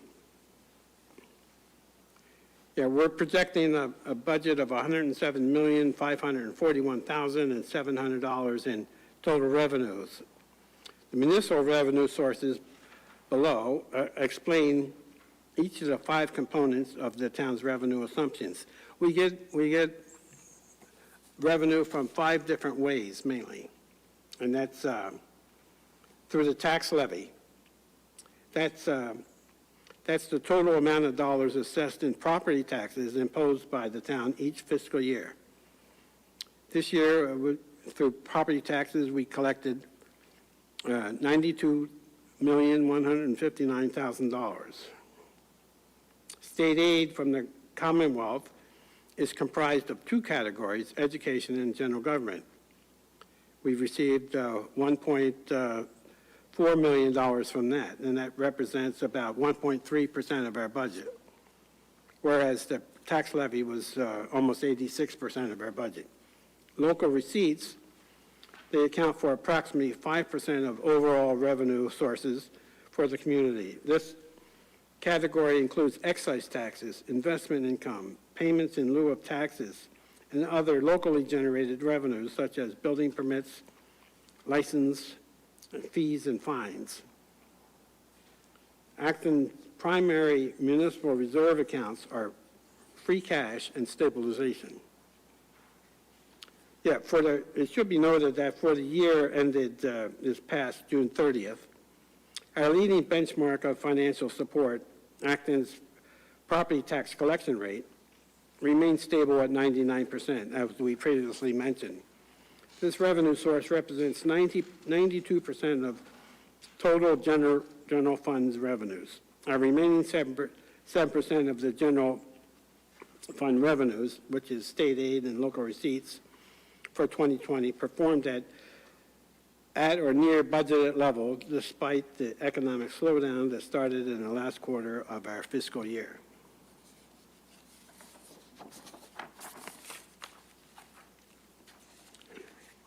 Yeah, we're projecting a budget of $107,541,700 in total revenues. The municipal revenue sources below explain each of the 5 components of the town's revenue assumptions. We get revenue from 5 different ways mainly, and that's through the tax levy. That's the total amount of dollars assessed in property taxes imposed by the town each fiscal year. This year, through property taxes, we collected $92,159,000. State aid from the Commonwealth is comprised of 2 categories, education and general government. We've received $1.3 $4 million from that, and that represents about 1.3% of our budget, whereas the tax levy was almost 86% of our budget. Local receipts, they account for approximately 5% of overall revenue sources for the community. This category includes excise taxes, investment income, payments in lieu of taxes, and other locally generated revenues such as building permits, license, fees, and fines. Acton's primary municipal reserve accounts are free cash and stabilization. Yeah, it should be noted that for the year ended this past June 30th, our leading benchmark of financial support, Acton's property tax collection rate, remained stable at 99%, as we previously mentioned. This revenue source represents 92% of total general funds revenues. Our remaining 7% of the general fund revenues, which is state aid and local receipts, for 2020 performed at or near budgeted level despite the economic slowdown that started in the last quarter of our fiscal year.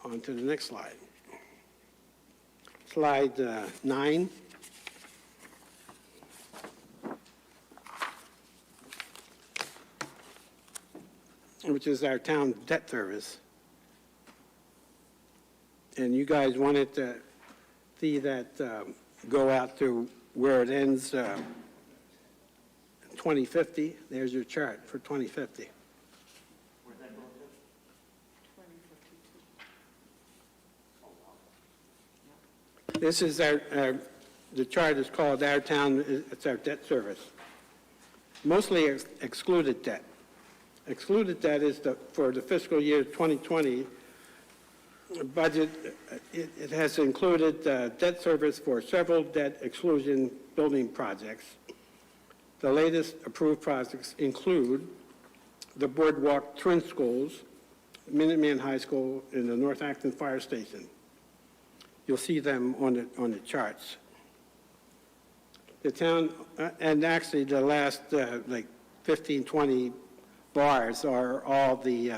On to the next slide. Slide 9. Which is our town debt service. And you guys wanted to see that go out to where it ends 2050. There's your chart for 2050. This is the chart is called Our Town, it's our debt service. Mostly excluded debt. Excluded debt is for the fiscal year 2020 budget. It has included debt service for several debt exclusion building projects. The latest approved projects include the Boardwalk Twin Schools, Minuteman High School, and the North Acton Fire Station. You'll see them on the charts. The town, and actually the last like 15, 20 bars are all the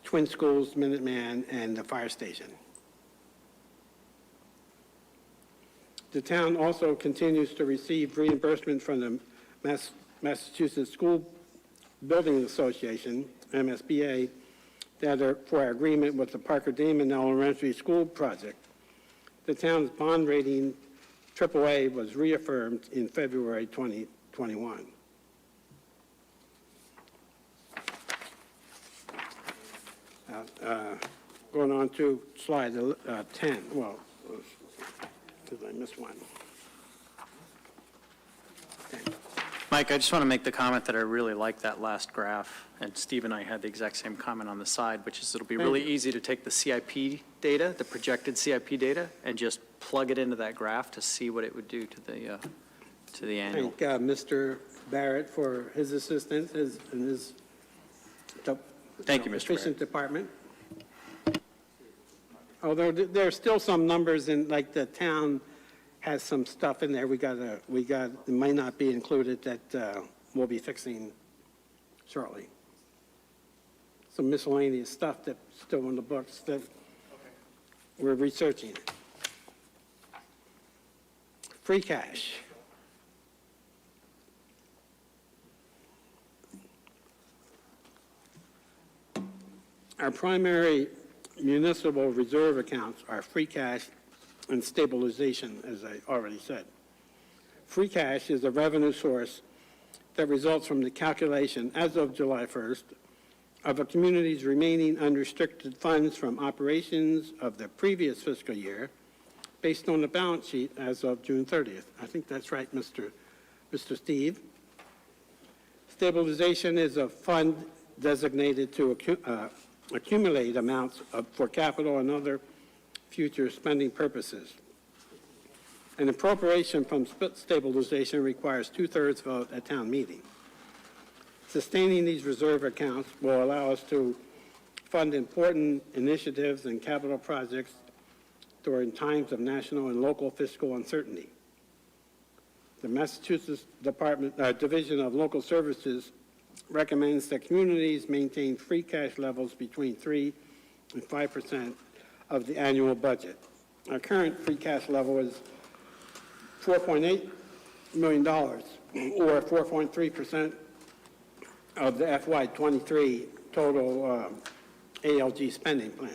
Twin Schools, Minuteman, and the fire station. The town also continues to receive reimbursement from the Massachusetts School Building Association, MSBA, that are for our agreement with the Parker Damon Elementary School project. The town's bond rating, AAA, was reaffirmed in February 2021. Going on to slide 10. Well, did I miss one? 10. Mike, I just want to make the comment that I really like that last graph, and Steve and I had the exact same comment on the side, which is it'll be really easy to take the CIP data, the projected CIP data, and just plug it into that graph to see what it would do to the annual. Thank Mr. Barrett for his assistance and his Thank you, Mr. efficient Barrett. department. Although there are still some numbers in, like the town has some stuff in there it might not be included that we'll be fixing shortly. Some miscellaneous stuff that's still in the books that we're researching. Free cash. Our primary municipal reserve accounts are free cash and stabilization, as I already said. Free cash is a revenue source that results from the calculation, as of July 1st, of a community's remaining unrestricted funds from operations of the previous fiscal year based on the balance sheet as of June 30th. I think that's right, Mr. Steve. Stabilization is a fund designated to accumulate amounts for capital and other future spending purposes. An appropriation from stabilization requires 2/3 vote at town meeting. Sustaining these reserve accounts will allow us to fund important initiatives and capital projects during times of national and local fiscal uncertainty. The Massachusetts Division of Local Services recommends that communities maintain free cash levels between 3 and 5% of the annual budget. Our current free cash level is $4.8 million, or 4.3% of the FY23 total ALG spending plan.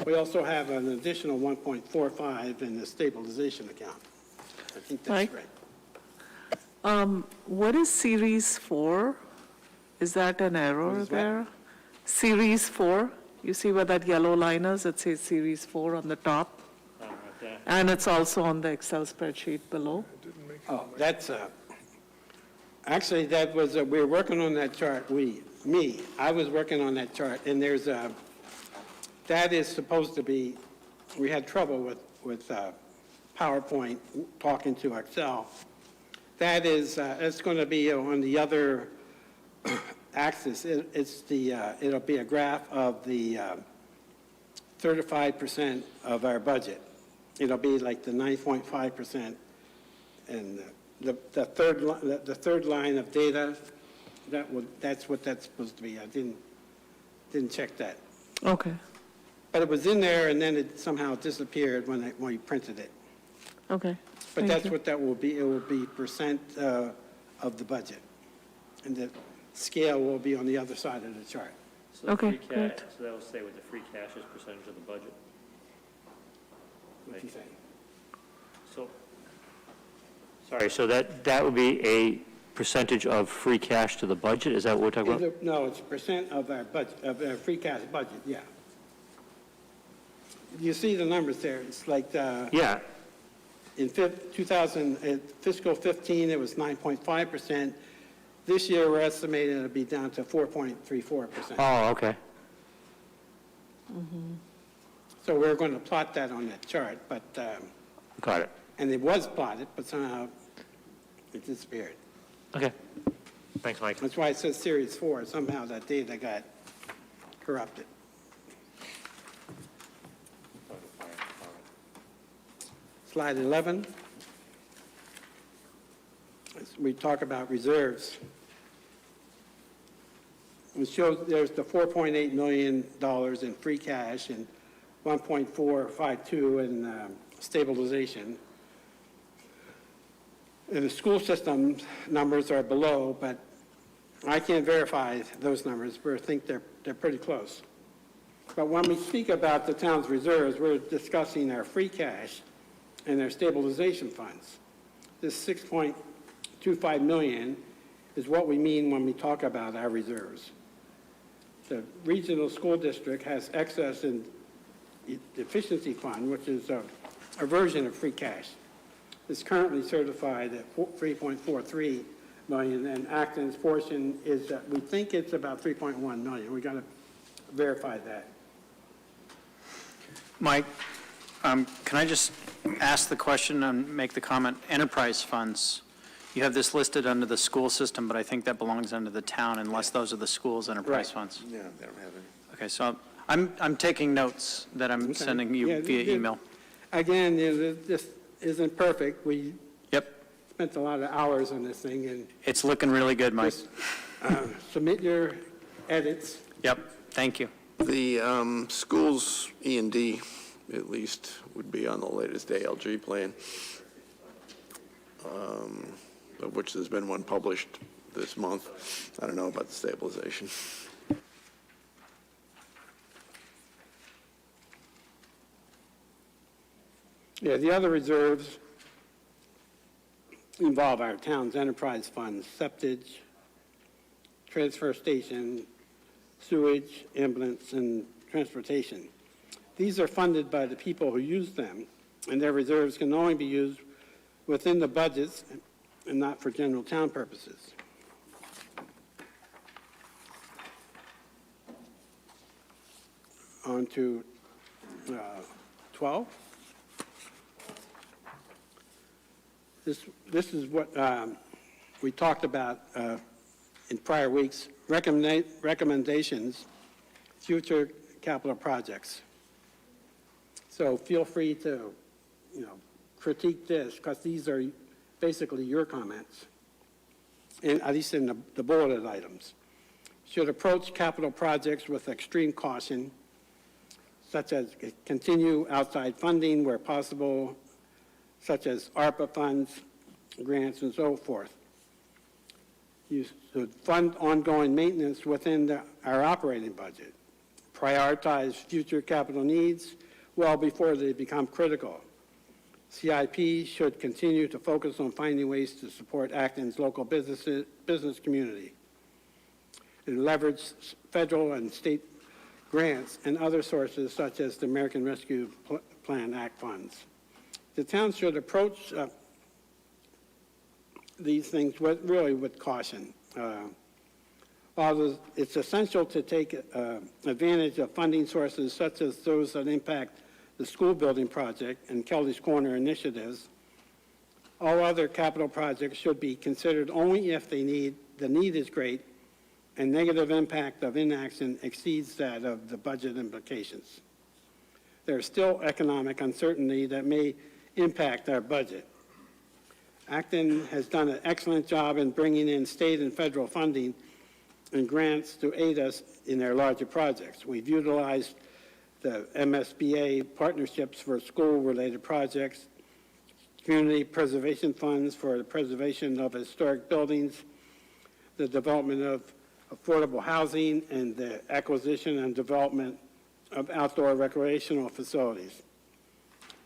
We also have an additional 1.45 in the stabilization account. I think that's Mike? great. What is Series 4? Is that an error What is what? there? Series 4, you see where that yellow line is? It says Series 4 on the top. And it's also on the Excel spreadsheet below. Oh, that's, actually, that was, we were working on that chart, I was working on that chart, and there's a, that is supposed to be, we had trouble with PowerPoint talking to Excel. That is, it's going to be on the other axis. It's the, it'll be a graph of the 35% of our budget. It'll be like the 9.5%. And the third line of data, that's what that's supposed to be. I didn't check that. Okay, But it was in there, and then it somehow disappeared when we printed it. okay. But Thank that's you. what that will be. It will be percent of the budget. And the scale will be on the other side of the chart. So the Okay, free ca- great. So that will say what the free cash is percentage of the budget. What do you think? So, sorry, so that would be a percentage of free cash to the budget? Is that what we're talking about? No, it's percent of our budget, of our free cash budget, yeah. You see the numbers there. It's like Yeah, in fiscal 15, it was 9.5%. This year, we're estimating it'll be down to 4.34%. oh, okay. So we're going to plot that on that chart, but, Got it. and it was plotted, but somehow it disappeared. Okay. Thanks, Mike. That's why it says Series 4. Somehow that data got corrupted. Slide 11. We talk about reserves. It shows there's the $4.8 million in free cash and 1.452 in stabilization. And the school system numbers are below, but I can't verify those numbers. We think they're pretty close. But when we speak about the town's reserves, we're discussing our free cash and their stabilization funds. This $6.25 million is what we mean when we talk about our reserves. The regional school district has excess in efficiency fund, which is a version of free cash. It's currently certified at $3.43 million, and Acton's portion is, we think it's about $3.1 million. We got to verify that. Mike, can I just ask the question and make the comment, enterprise funds, you have this listed under the school system, but I think that belongs under the town unless those are the school's enterprise Right. funds. Yeah, they don't have any. Okay, so I'm taking notes that I'm Okay. sending you Yeah, via email. Again, this isn't perfect. We Yep, spent a lot of hours on this thing, and it's looking really good, Mike. just submit your edits. Yep, thank you. The school's E&D, at least, would be on the latest ALG plan, of which there's been one published this month. I don't know about the stabilization. Yeah, the other reserves involve our town's enterprise funds, septage, transfer station, sewage, ambulance, and transportation. These are funded by the people who use them, and their reserves can only be used within the budgets and not for general town purposes. On to 12. This is what we talked about in prior weeks, recommendations, future capital projects. So feel free to, critique this, because these are basically your comments, and at least in the bulleted items. Should approach capital projects with extreme caution, such as continue outside funding where possible, such as ARPA funds, grants, and so forth. You should fund ongoing maintenance within our operating budget. Prioritize future capital needs well before they become critical. CIP should continue to focus on finding ways to support Acton's local business community and leverage federal and state grants and other sources such as the American Rescue Plan Act funds. The town should approach these things with caution. Although it's essential to take advantage of funding sources such as those that impact the school building project and Kelly's Corner initiatives, all other capital projects should be considered only if the need is great and negative impact of inaction exceeds that of the budget implications. There is still economic uncertainty that may impact our budget. Acton has done an excellent job in bringing in state and federal funding and grants to aid us in our larger projects. We've utilized the MSBA partnerships for school-related projects, community preservation funds for the preservation of historic buildings, the development of affordable housing, and the acquisition and development of outdoor recreational facilities.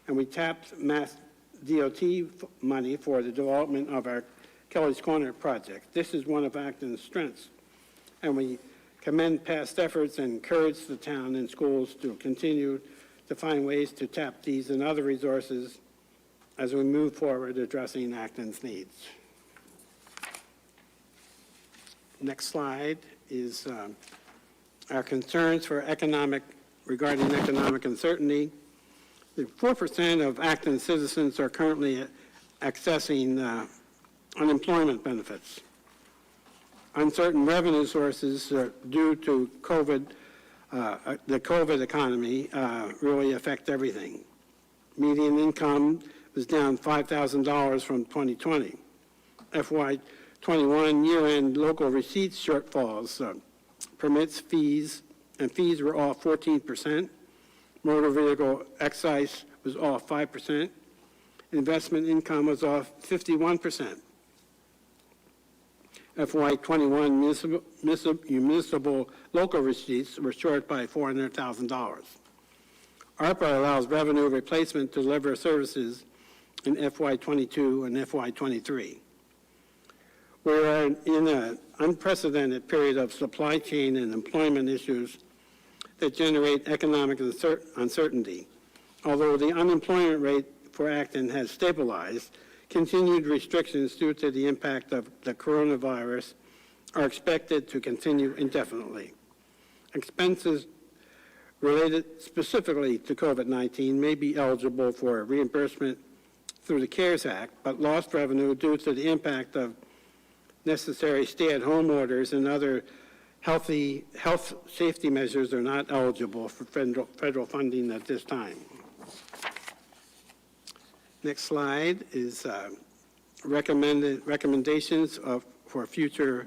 And we tapped Mass DOT money for the development of our Kelly's Corner project. This is one of Acton's strengths, and we commend past efforts and encourage the town and schools to continue to find ways to tap these and other resources as we move forward addressing Acton's needs. Next slide is our concerns regarding economic uncertainty. 4% of Acton citizens are currently accessing unemployment benefits. Uncertain revenue sources due to the COVID economy really affect everything. Median income was down $5,000 from 2020. FY21 year-end local receipts shortfalls, permits, fees were off 14%. Motor vehicle excise was off 5%. Investment income was off 51%. FY21 municipal local receipts were short by $400,000. ARPA allows revenue replacement to deliver services in FY22 and FY23. We're in an unprecedented period of supply chain and employment issues that generate economic uncertainty. Although the unemployment rate for Acton has stabilized, continued restrictions due to the impact of the coronavirus are expected to continue indefinitely. Expenses related specifically to COVID-19 may be eligible for reimbursement through the CARES Act, but lost revenue due to the impact of necessary stay-at-home orders and other health safety measures are not eligible for federal funding at this time. Next slide is recommendations for future,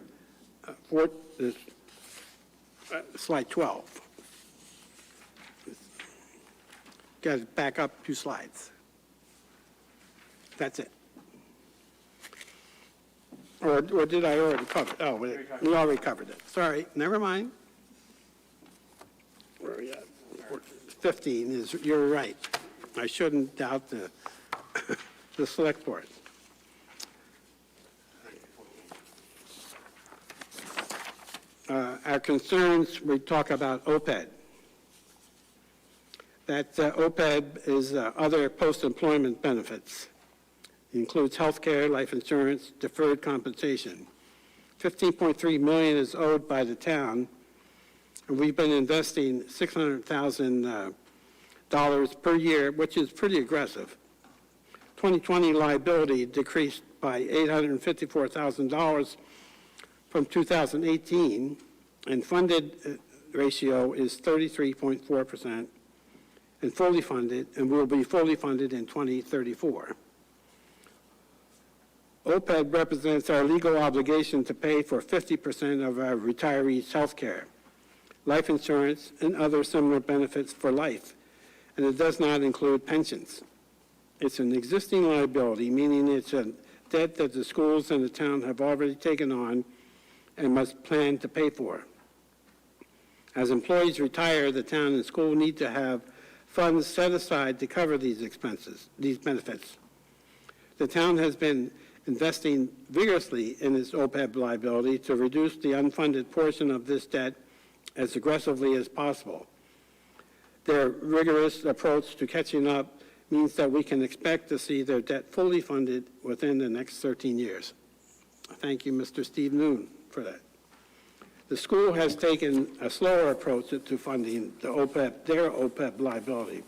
slide 12. Got to back up 2 slides. That's it. Or did I already cover it? Oh, we already covered it. Sorry, never mind. Where are we at? 15 is, you're right. I shouldn't doubt the select board. Our concerns, we talk about OPEB. That OPEB is other post-employment benefits. It includes health care, life insurance, deferred compensation. $15.3 million is owed by the town, and we've been investing $600,000 per year, which is pretty aggressive. 2020 liability decreased by $854,000 from 2018, and funded ratio is 33.4%, and fully funded, and will be fully funded in 2034. OPEB represents our legal obligation to pay for 50% of our retirees' health care, life insurance, and other similar benefits for life, and it does not include pensions. It's an existing liability, meaning it's a debt that the schools and the town have already taken on and must plan to pay for. As employees retire, the town and school need to have funds set aside to cover these expenses, these benefits. The town has been investing vigorously in its OPEB liability to reduce the unfunded portion of this debt as aggressively as possible. Their rigorous approach to catching up means that we can expect to see their debt fully funded within the next 13 years. Thank you, Mr. Steve Noon, for that. The school has taken a slower approach to funding their OPEB liability.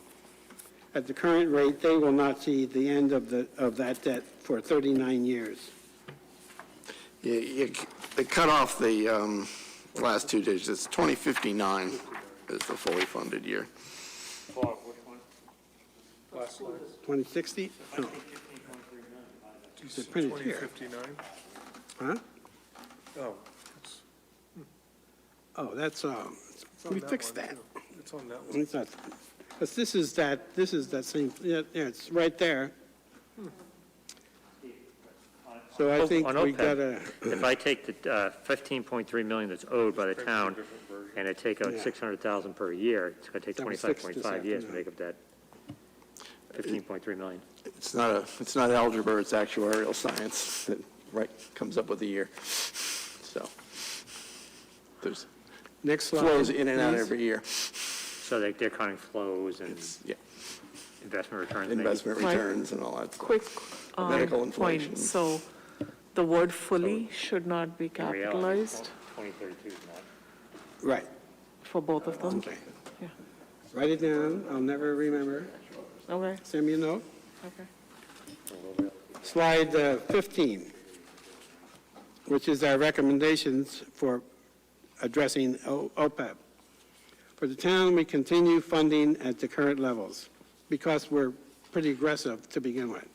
At the current rate, they will not see the end of that debt for 39 years. They cut off the last two digits. 2059 is the fully funded year. 2060? No. They're printed here. 2059? Huh? Oh, Oh, that's, we fixed that. it's on that one. It's not, because this is that same, yeah, it's right there. So I think On we OPEB, gotta, If I take the 15.3 million that's owed by the town, and I take out Yeah. 600,000 per year, it's going to take That was fixed 25.5 this years to afternoon. make up that 15.3 million. It's not algebra, it's actuarial science that comes up with the year. So there's next slide. flows in and out please. every year. So they're counting flows and Yeah, investment returns. maybe. investment Right. returns and all that stuff. Quick Medical inflation. point. So the word fully should not be In reality, capitalized 2032 is not. Right, for both of them? okay. Yeah. Write it down, I'll never remember. Okay, Send me a note. okay. Slide 15, which is our recommendations for addressing OPEB. For the town, we continue funding at the current levels because we're pretty aggressive to begin with.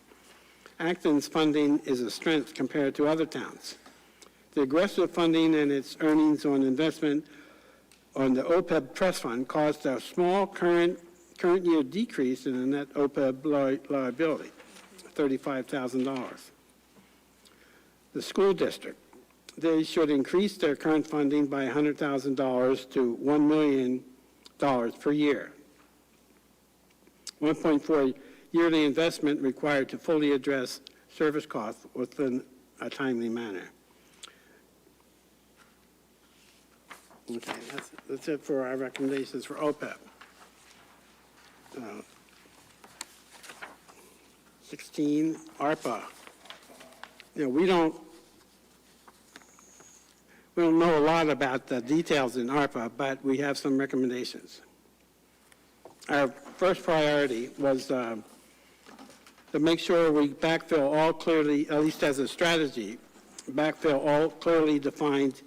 Acton's funding is a strength compared to other towns. The aggressive funding and its earnings on investment on the OPEB Trust Fund caused a small current year decrease in the net OPEB liability, $35,000. The school district, they should increase their current funding by $100,000 to $1 million per year. 1.4 yearly investment required to fully address service costs within a timely manner. Okay, that's it for our recommendations for OPEB. 16, ARPA. You know, we don't know a lot about the details in ARPA, but we have some recommendations. Our first priority was to make sure we backfill all clearly, at least as a strategy, backfill all clearly defined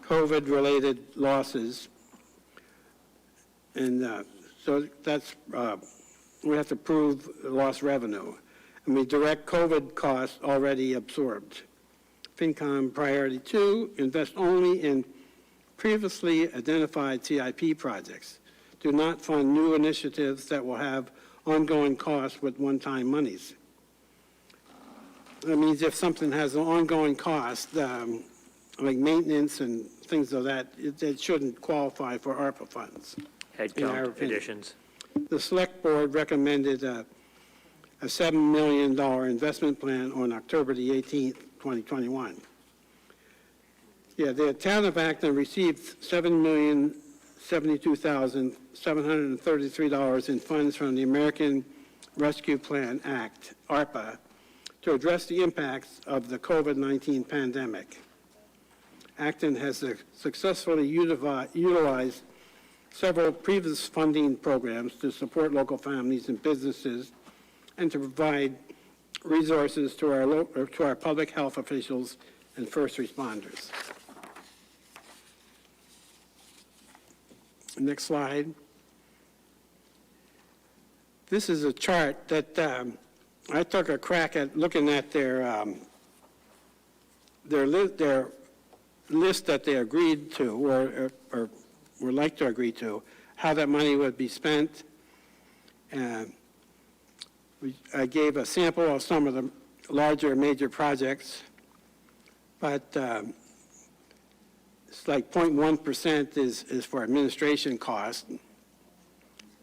COVID-related losses. And so that's, we have to prove lost revenue. And we direct COVID costs already absorbed. FinCom priority 2, invest only in previously identified CIP projects. Do not fund new initiatives that will have ongoing costs with one-time monies. That means if something has an ongoing cost, like maintenance and things of that, it shouldn't qualify for ARPA funds. In our Headcount opinion. additions. The Select Board recommended a $7 million investment plan on October the 18th, 2021. Yeah, the town of Acton received $7,072,733 in funds from the American Rescue Plan Act, ARPA, to address the impacts of the COVID-19 pandemic. Acton has successfully utilized several previous funding programs to support local families and businesses and to provide resources to our public health officials and first responders. Next slide. This is a chart that I took a crack at looking at their list that they agreed to, or would like to agree to, how that money would be spent. I gave a sample of some of the larger major projects, but it's like 0.1% is for administration costs.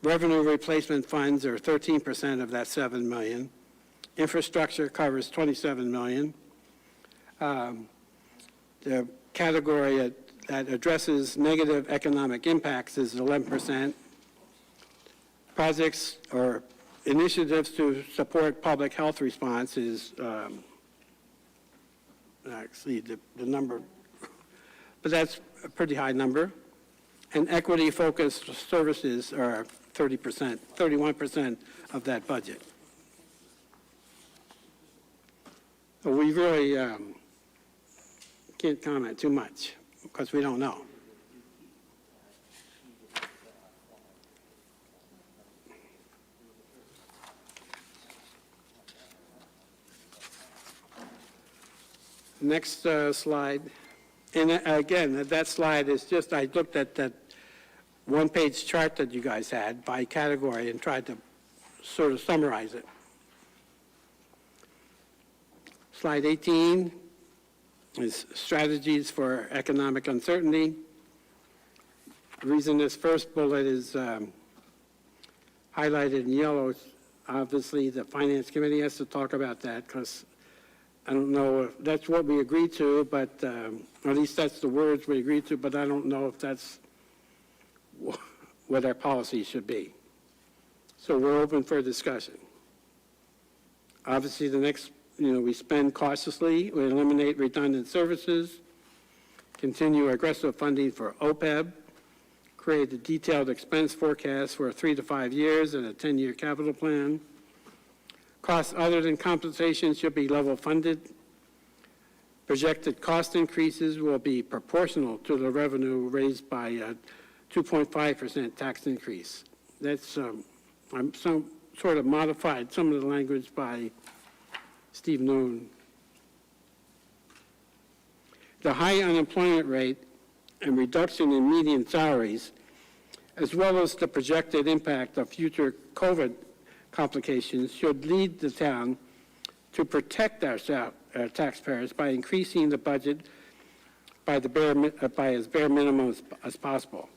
Revenue replacement funds are 13% of that $7 million. Infrastructure covers $27 million. The category that addresses negative economic impacts is 11%. Projects or initiatives to support public health response is, actually, the number, but that's a pretty high number. And equity-focused services are 30%, 31% of that budget. So we really can't comment too much because we don't know. Next slide. And again, that slide is just, I looked at that one-page chart that you guys had by category and tried to sort of summarize it. Slide 18 is strategies for economic uncertainty. The reason this first bullet is highlighted in yellow, obviously the Finance Committee has to talk about that because I don't know if that's what we agreed to, but or at least that's the words we agreed to, but I don't know if that's what our policy should be. So we're open for discussion. Obviously, the next, we spend cautiously, we eliminate redundant services, continue aggressive funding for OPEB, create a detailed expense forecast for 3 to 5 years and a 10-year capital plan. Costs other than compensation should be level funded. Projected cost increases will be proportional to the revenue raised by a 2.5% tax increase. That's I'm sort of modified some of the language by Steve Noon. The high unemployment rate and reduction in median salaries, as well as the projected impact of future COVID complications, should lead the town to protect our taxpayers by increasing the budget by as bare minimum as possible.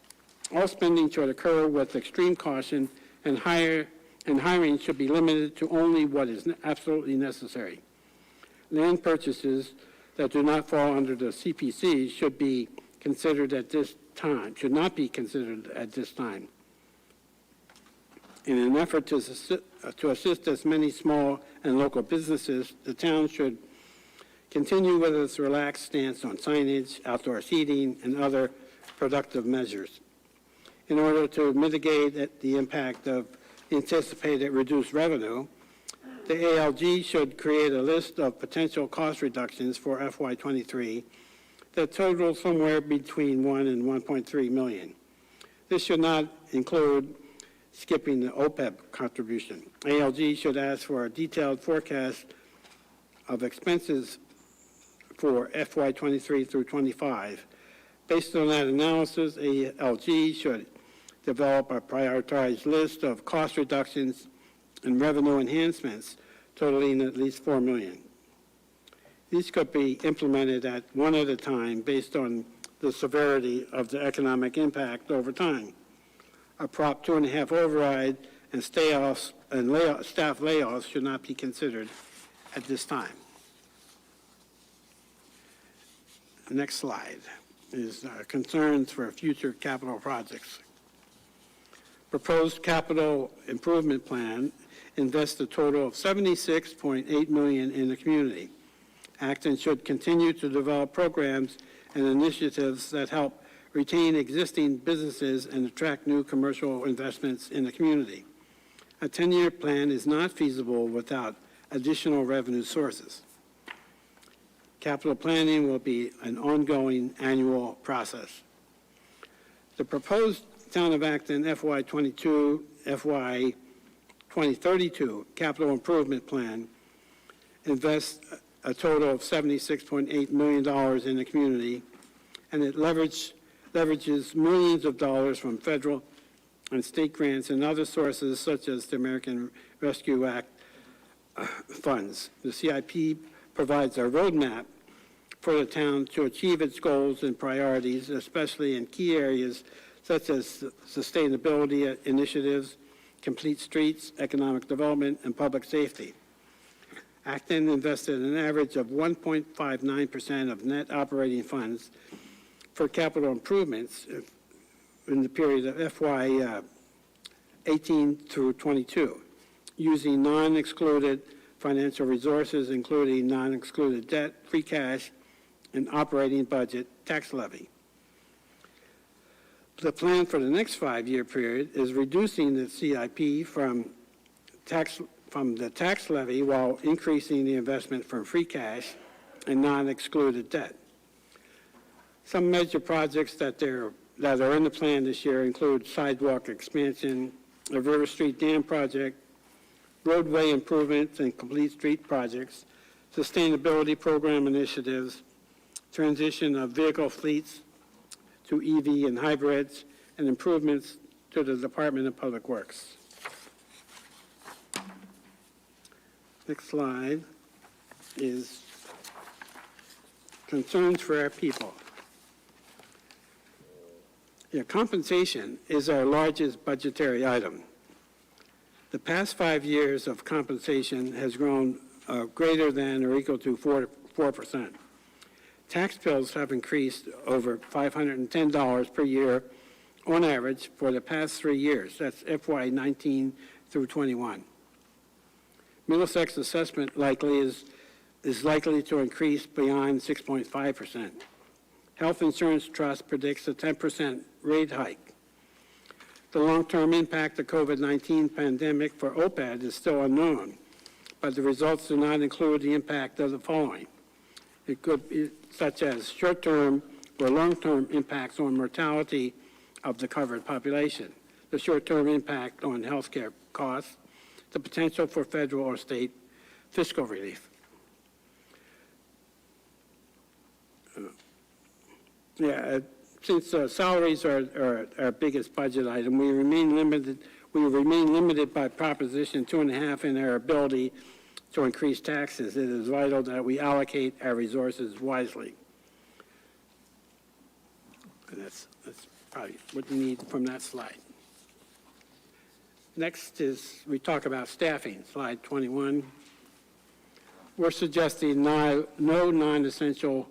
All spending should occur with extreme caution, and hiring should be limited to only what is absolutely necessary. Land purchases that do not fall under the CPC should be considered at this time, should not be considered at this time. In an effort to assist as many small and local businesses, the town should continue with its relaxed stance on signage, outdoor seating, and other productive measures. In order to mitigate the impact of anticipated reduced revenue, the ALG should create a list of potential cost reductions for FY23 that total somewhere between $1 and $1.3 million. This should not include skipping the OPEB contribution. ALG should ask for a detailed forecast of expenses for FY23 through 25. Based on that analysis, ALG should develop a prioritized list of cost reductions and revenue enhancements totaling at least $4 million. These could be implemented at one at a time based on the severity of the economic impact over time. A Prop 2.5 override and staff layoffs should not be considered at this time. The next slide is concerns for future capital projects. Proposed capital improvement plan invests a total of $76.8 million in the community. Acton should continue to develop programs and initiatives that help retain existing businesses and attract new commercial investments in the community. A 10-year plan is not feasible without additional revenue sources. Capital planning will be an ongoing annual process. The proposed Town of Acton FY22, 2032 capital improvement plan invests a total of $76.8 million in the community, and it leverages millions of dollars from federal and state grants and other sources such as the American Rescue Act funds. The CIP provides a roadmap for the town to achieve its goals and priorities, especially in key areas such as sustainability initiatives, complete streets, economic development, and public safety. Acton invested an average of 1.59% of net operating funds for capital improvements in the period of FY 18 through 22, using non-excluded financial resources, including non-excluded debt, free cash, and operating budget tax levy. The plan for the next 5-year period is reducing the CIP from the tax levy while increasing the investment from free cash and non-excluded debt. Some major projects that are in the plan this year include sidewalk expansion, the River Street Dam project, roadway improvements and complete street projects, sustainability program initiatives, transition of vehicle fleets to EV and hybrids, and improvements to the Department of Public Works. Next slide is concerns for our people. Yeah, compensation is our largest budgetary item. The past 5 years of compensation has grown greater than or equal to 4%. Tax bills have increased over $510 per year on average for the past 3 years. That's FY 19 through 21. Middlesex assessment is likely to increase beyond 6.5%. Health Insurance Trust predicts a 10% rate hike. The long-term impact of COVID-19 pandemic for OPEB is still unknown, but the results do not include the impact of the following. It could be such as short-term or long-term impacts on mortality of the covered population, the short-term impact on healthcare costs, the potential for federal or state fiscal relief. Since salaries are our biggest budget item, we remain limited by Proposition 2.5 in our ability to increase taxes. It is vital that we allocate our resources wisely. And that's probably what you need from that slide. Next is, we talk about staffing, slide 21. We're suggesting no non-essential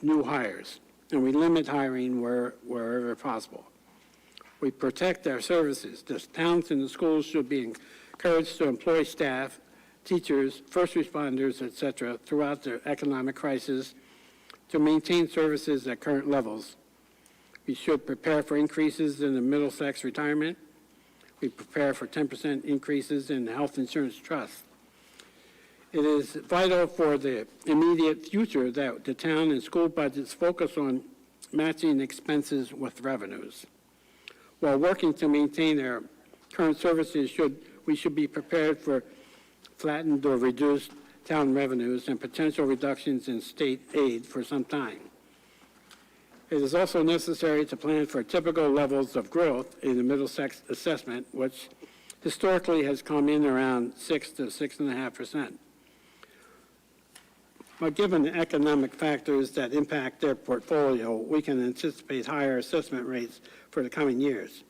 new hires, and we limit hiring wherever possible. We protect our services. The towns and the schools should be encouraged to employ staff, teachers, first responders, et cetera, throughout the economic crisis to maintain services at current levels. We should prepare for increases in the Middlesex retirement. We prepare for 10% increases in the Health Insurance Trust. It is vital for the immediate future that the town and school budgets focus on matching expenses with revenues. While working to maintain our current services, we should be prepared for flattened or reduced town revenues and potential reductions in state aid for some time. It is also necessary to plan for typical levels of growth in the Middlesex assessment, which historically has come in around 6 to 6.5%. But given the economic factors that impact their portfolio, we can anticipate higher assessment rates for the coming years.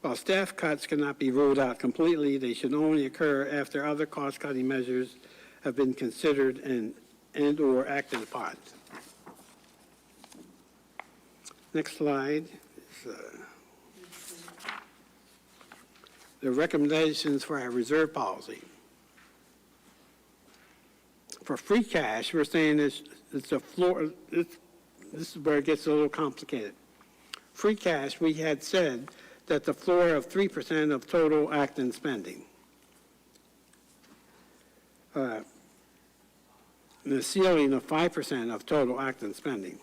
While staff cuts cannot be ruled out completely, they should only occur after other cost-cutting measures have been considered and/or acted upon. Next slide is the recommendations for our reserve policy. For free cash, we're saying it's a floor. This is where it gets a little complicated. Free cash, we had said that the floor of 3% of total Acton spending. The ceiling of 5% of total Acton spending.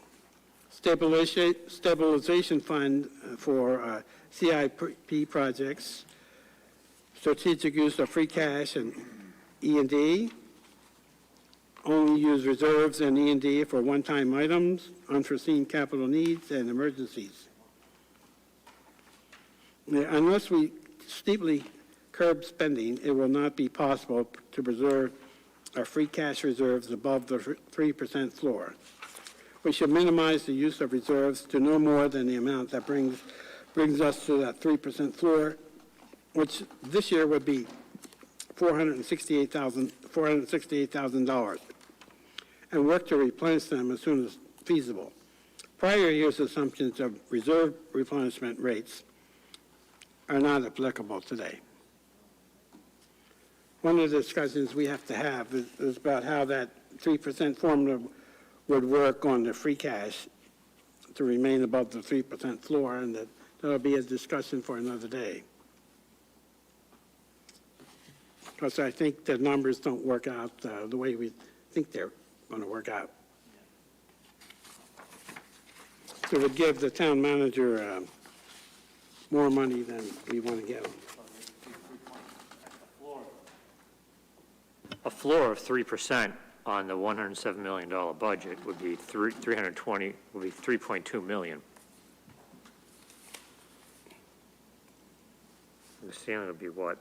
Stabilization fund for CIP projects, strategic use of free cash and E&D. Only use reserves and E&D for one-time items, unforeseen capital needs, and emergencies. Now, unless we steeply curb spending, it will not be possible to preserve our free cash reserves above the 3% floor. We should minimize the use of reserves to no more than the amount that brings us to that 3% floor, which this year would be $468,000, and work to replenish them as soon as feasible. Prior years' assumptions of reserve replenishment rates are not applicable today. One of the discussions we have to have is about how that 3% formula would work on the free cash to remain above the 3% floor, and that'll be a discussion for another day. Because I think the numbers don't work out the way we think they're going to work out. So it would give the town manager more money than we want to give him. A floor of 3% on the $107 million budget would be 3.2 million. The ceiling would be what?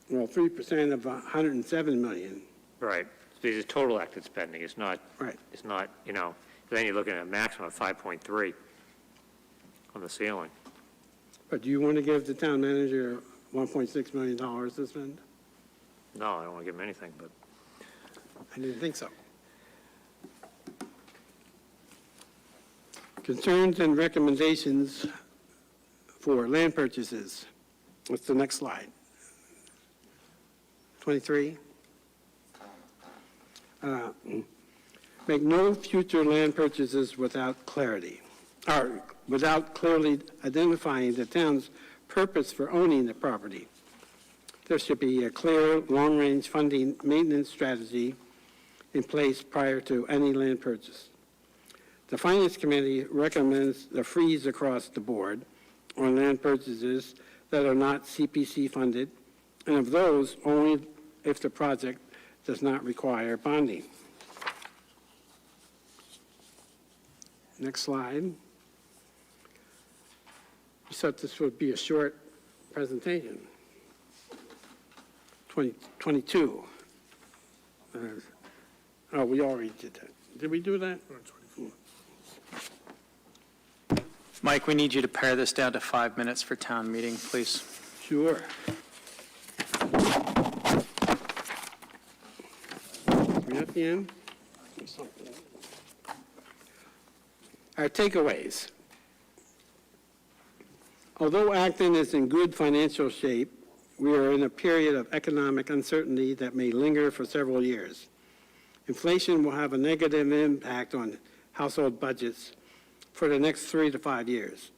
Well, 3% of 107 million. Right. This is total active spending. It's not, Right. it's not, then you're looking at a maximum of 5.3 on the ceiling. But do you want to give the town manager $1.6 million to spend? No, I don't want to give him anything, but I didn't think so. Concerns and recommendations for land purchases. What's the next slide? 23. Make no future land purchases without clarity, or without clearly identifying the town's purpose for owning the property. There should be a clear, long-range funding maintenance strategy in place prior to any land purchase. The Finance Committee recommends a freeze across the board on land purchases that are not CPC funded, and of those, only if the project does not require bonding. Next slide. We thought this would be a short presentation. 22. Oh, we already did that. Did we do that? Mike, we need you to pare this down to 5 minutes for town meeting, please. Sure. We at the end? Our takeaways. Although Acton is in good financial shape, we are in a period of economic uncertainty that may linger for several years. Inflation will have a negative impact on household budgets for the next 3 to 5 years.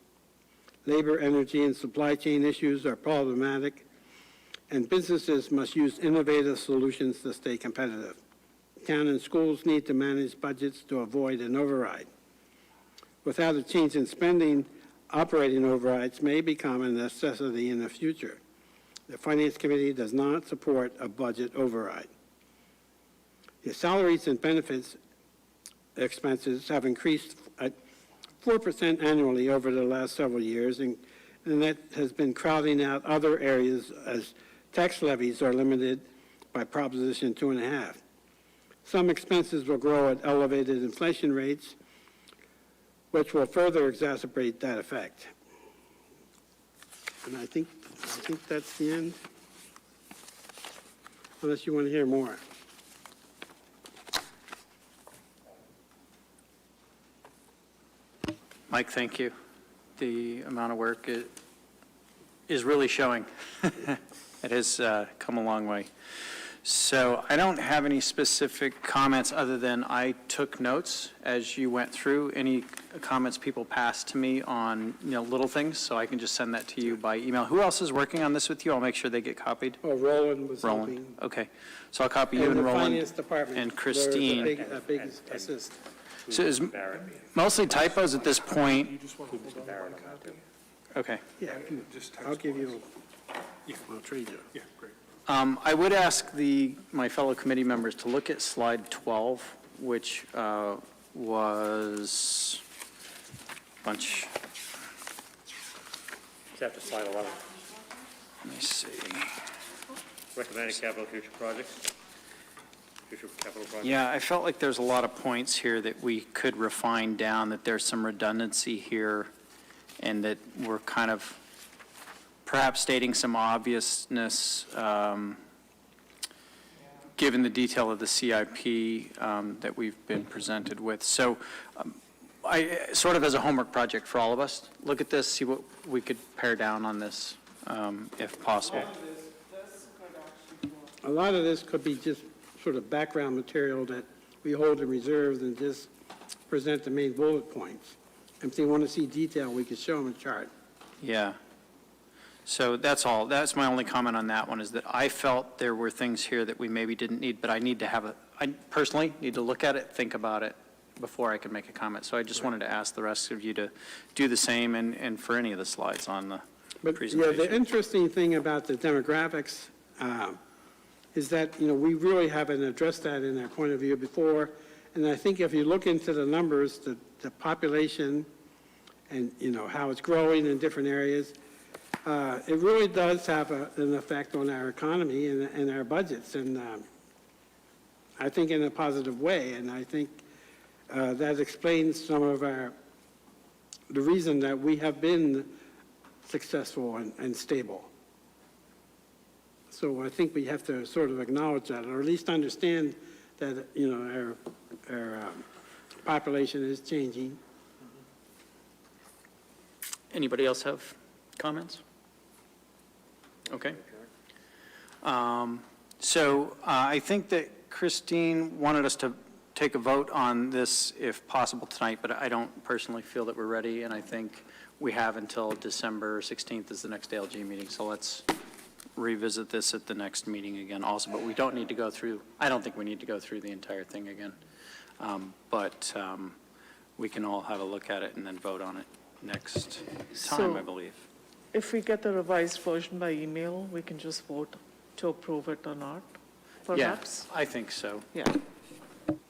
Labor, energy, and supply chain issues are problematic, and businesses must use innovative solutions to stay competitive. Town and schools need to manage budgets to avoid an override. Without a change in spending, operating overrides may become a necessity in the future. The Finance Committee does not support a budget override. The salaries and benefits expenses have increased at 4% annually over the last several years, and that has been crowding out other areas as tax levies are limited by Proposition 2.5. Some expenses will grow at elevated inflation rates, which will further exacerbate that effect. And I think that's the end, unless you want to hear more. Mike, thank you. The amount of work is really showing. It has come a long way. So I don't have any specific comments other than I took notes as you went through. Any comments people passed to me on little things, so I can just send that to you by email. Who else is working on this with you? I'll make sure they get copied. Oh, Roland was Roland, helping. okay. So I'll copy you and the Roland Finance Department. and Christine. A big assist. So is Barrett. mostly typos at this point? Mr. Barrett on that, too. Okay. Yeah, I'll give you, I'll trade you. Yeah, great. I would ask my fellow committee members to look at slide 12, which was a bunch, It's after slide 11. let me see. Recommended capital future projects. Future capital projects. Yeah, I felt like there's a lot of points here that we could refine down, that there's some redundancy here, and that we're kind of perhaps stating some obviousness, given the detail of the CIP that we've been presented with. So I, sort of as a homework project for all of us, look at this, see what we could pare down on this, if possible. A lot of this could be just sort of background material that we hold in reserve and just present the main bullet points. And if they want to see detail, we could show them a chart. Yeah. So that's all. That's my only comment on that one, is that I felt there were things here that we maybe didn't need, but I need to have I personally need to look at it, think about it before I can make a comment. So I just wanted to ask the rest of you to do the same, and for any of the slides on the But, yeah, presentation. the interesting thing about the demographics is that, we really haven't addressed that in our point of view before. And I think if you look into the numbers, the population and, how it's growing in different areas, it really does have an effect on our economy and our budgets, and I think in a positive way. And I think that explains some of the reason that we have been successful and stable. So I think we have to sort of acknowledge that, or at least understand that, our population is changing. Anybody else have comments? Okay. So I think that Christine wanted us to take a vote on this if possible tonight, but I don't personally feel that we're ready, and I think we have until December 16th is the next ALG meeting, so let's revisit this at the next meeting again also, but we don't need to go through, I don't think we need to go through the entire thing again. But we can all have a look at it and then vote on it next time, I believe. If we get the revised version by email, we can just vote to approve it or not, perhaps? Yeah, I think so. Yeah.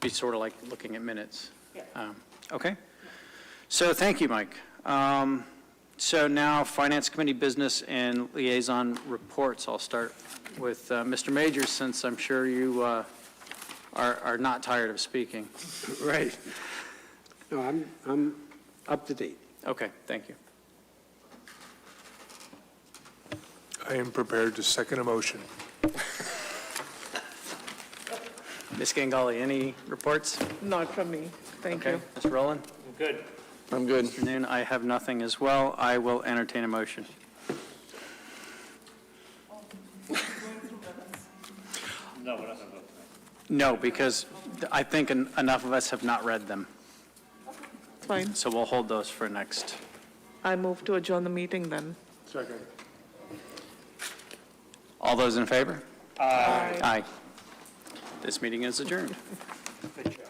Be sort of like looking at minutes. Yeah. Okay. So thank you, Mike. So now Finance Committee business and liaison reports. I'll start with Mr. Majors, since I'm sure you are not tired of speaking. Right. No, I'm up to date. Okay, thank you. I am prepared to second a motion. Ms. Gangali, any reports? Not from me, thank Okay. you. Mr. Rowland? Good. I'm good. Mr. Noon, I have nothing as well. I will entertain a motion. No, we're not going to vote. No, because I think enough of us have not read them, Fine. so we'll hold those for next. I move to adjourn the meeting then. Second. All those in favor? Aye. Aye. This meeting is adjourned. Good job.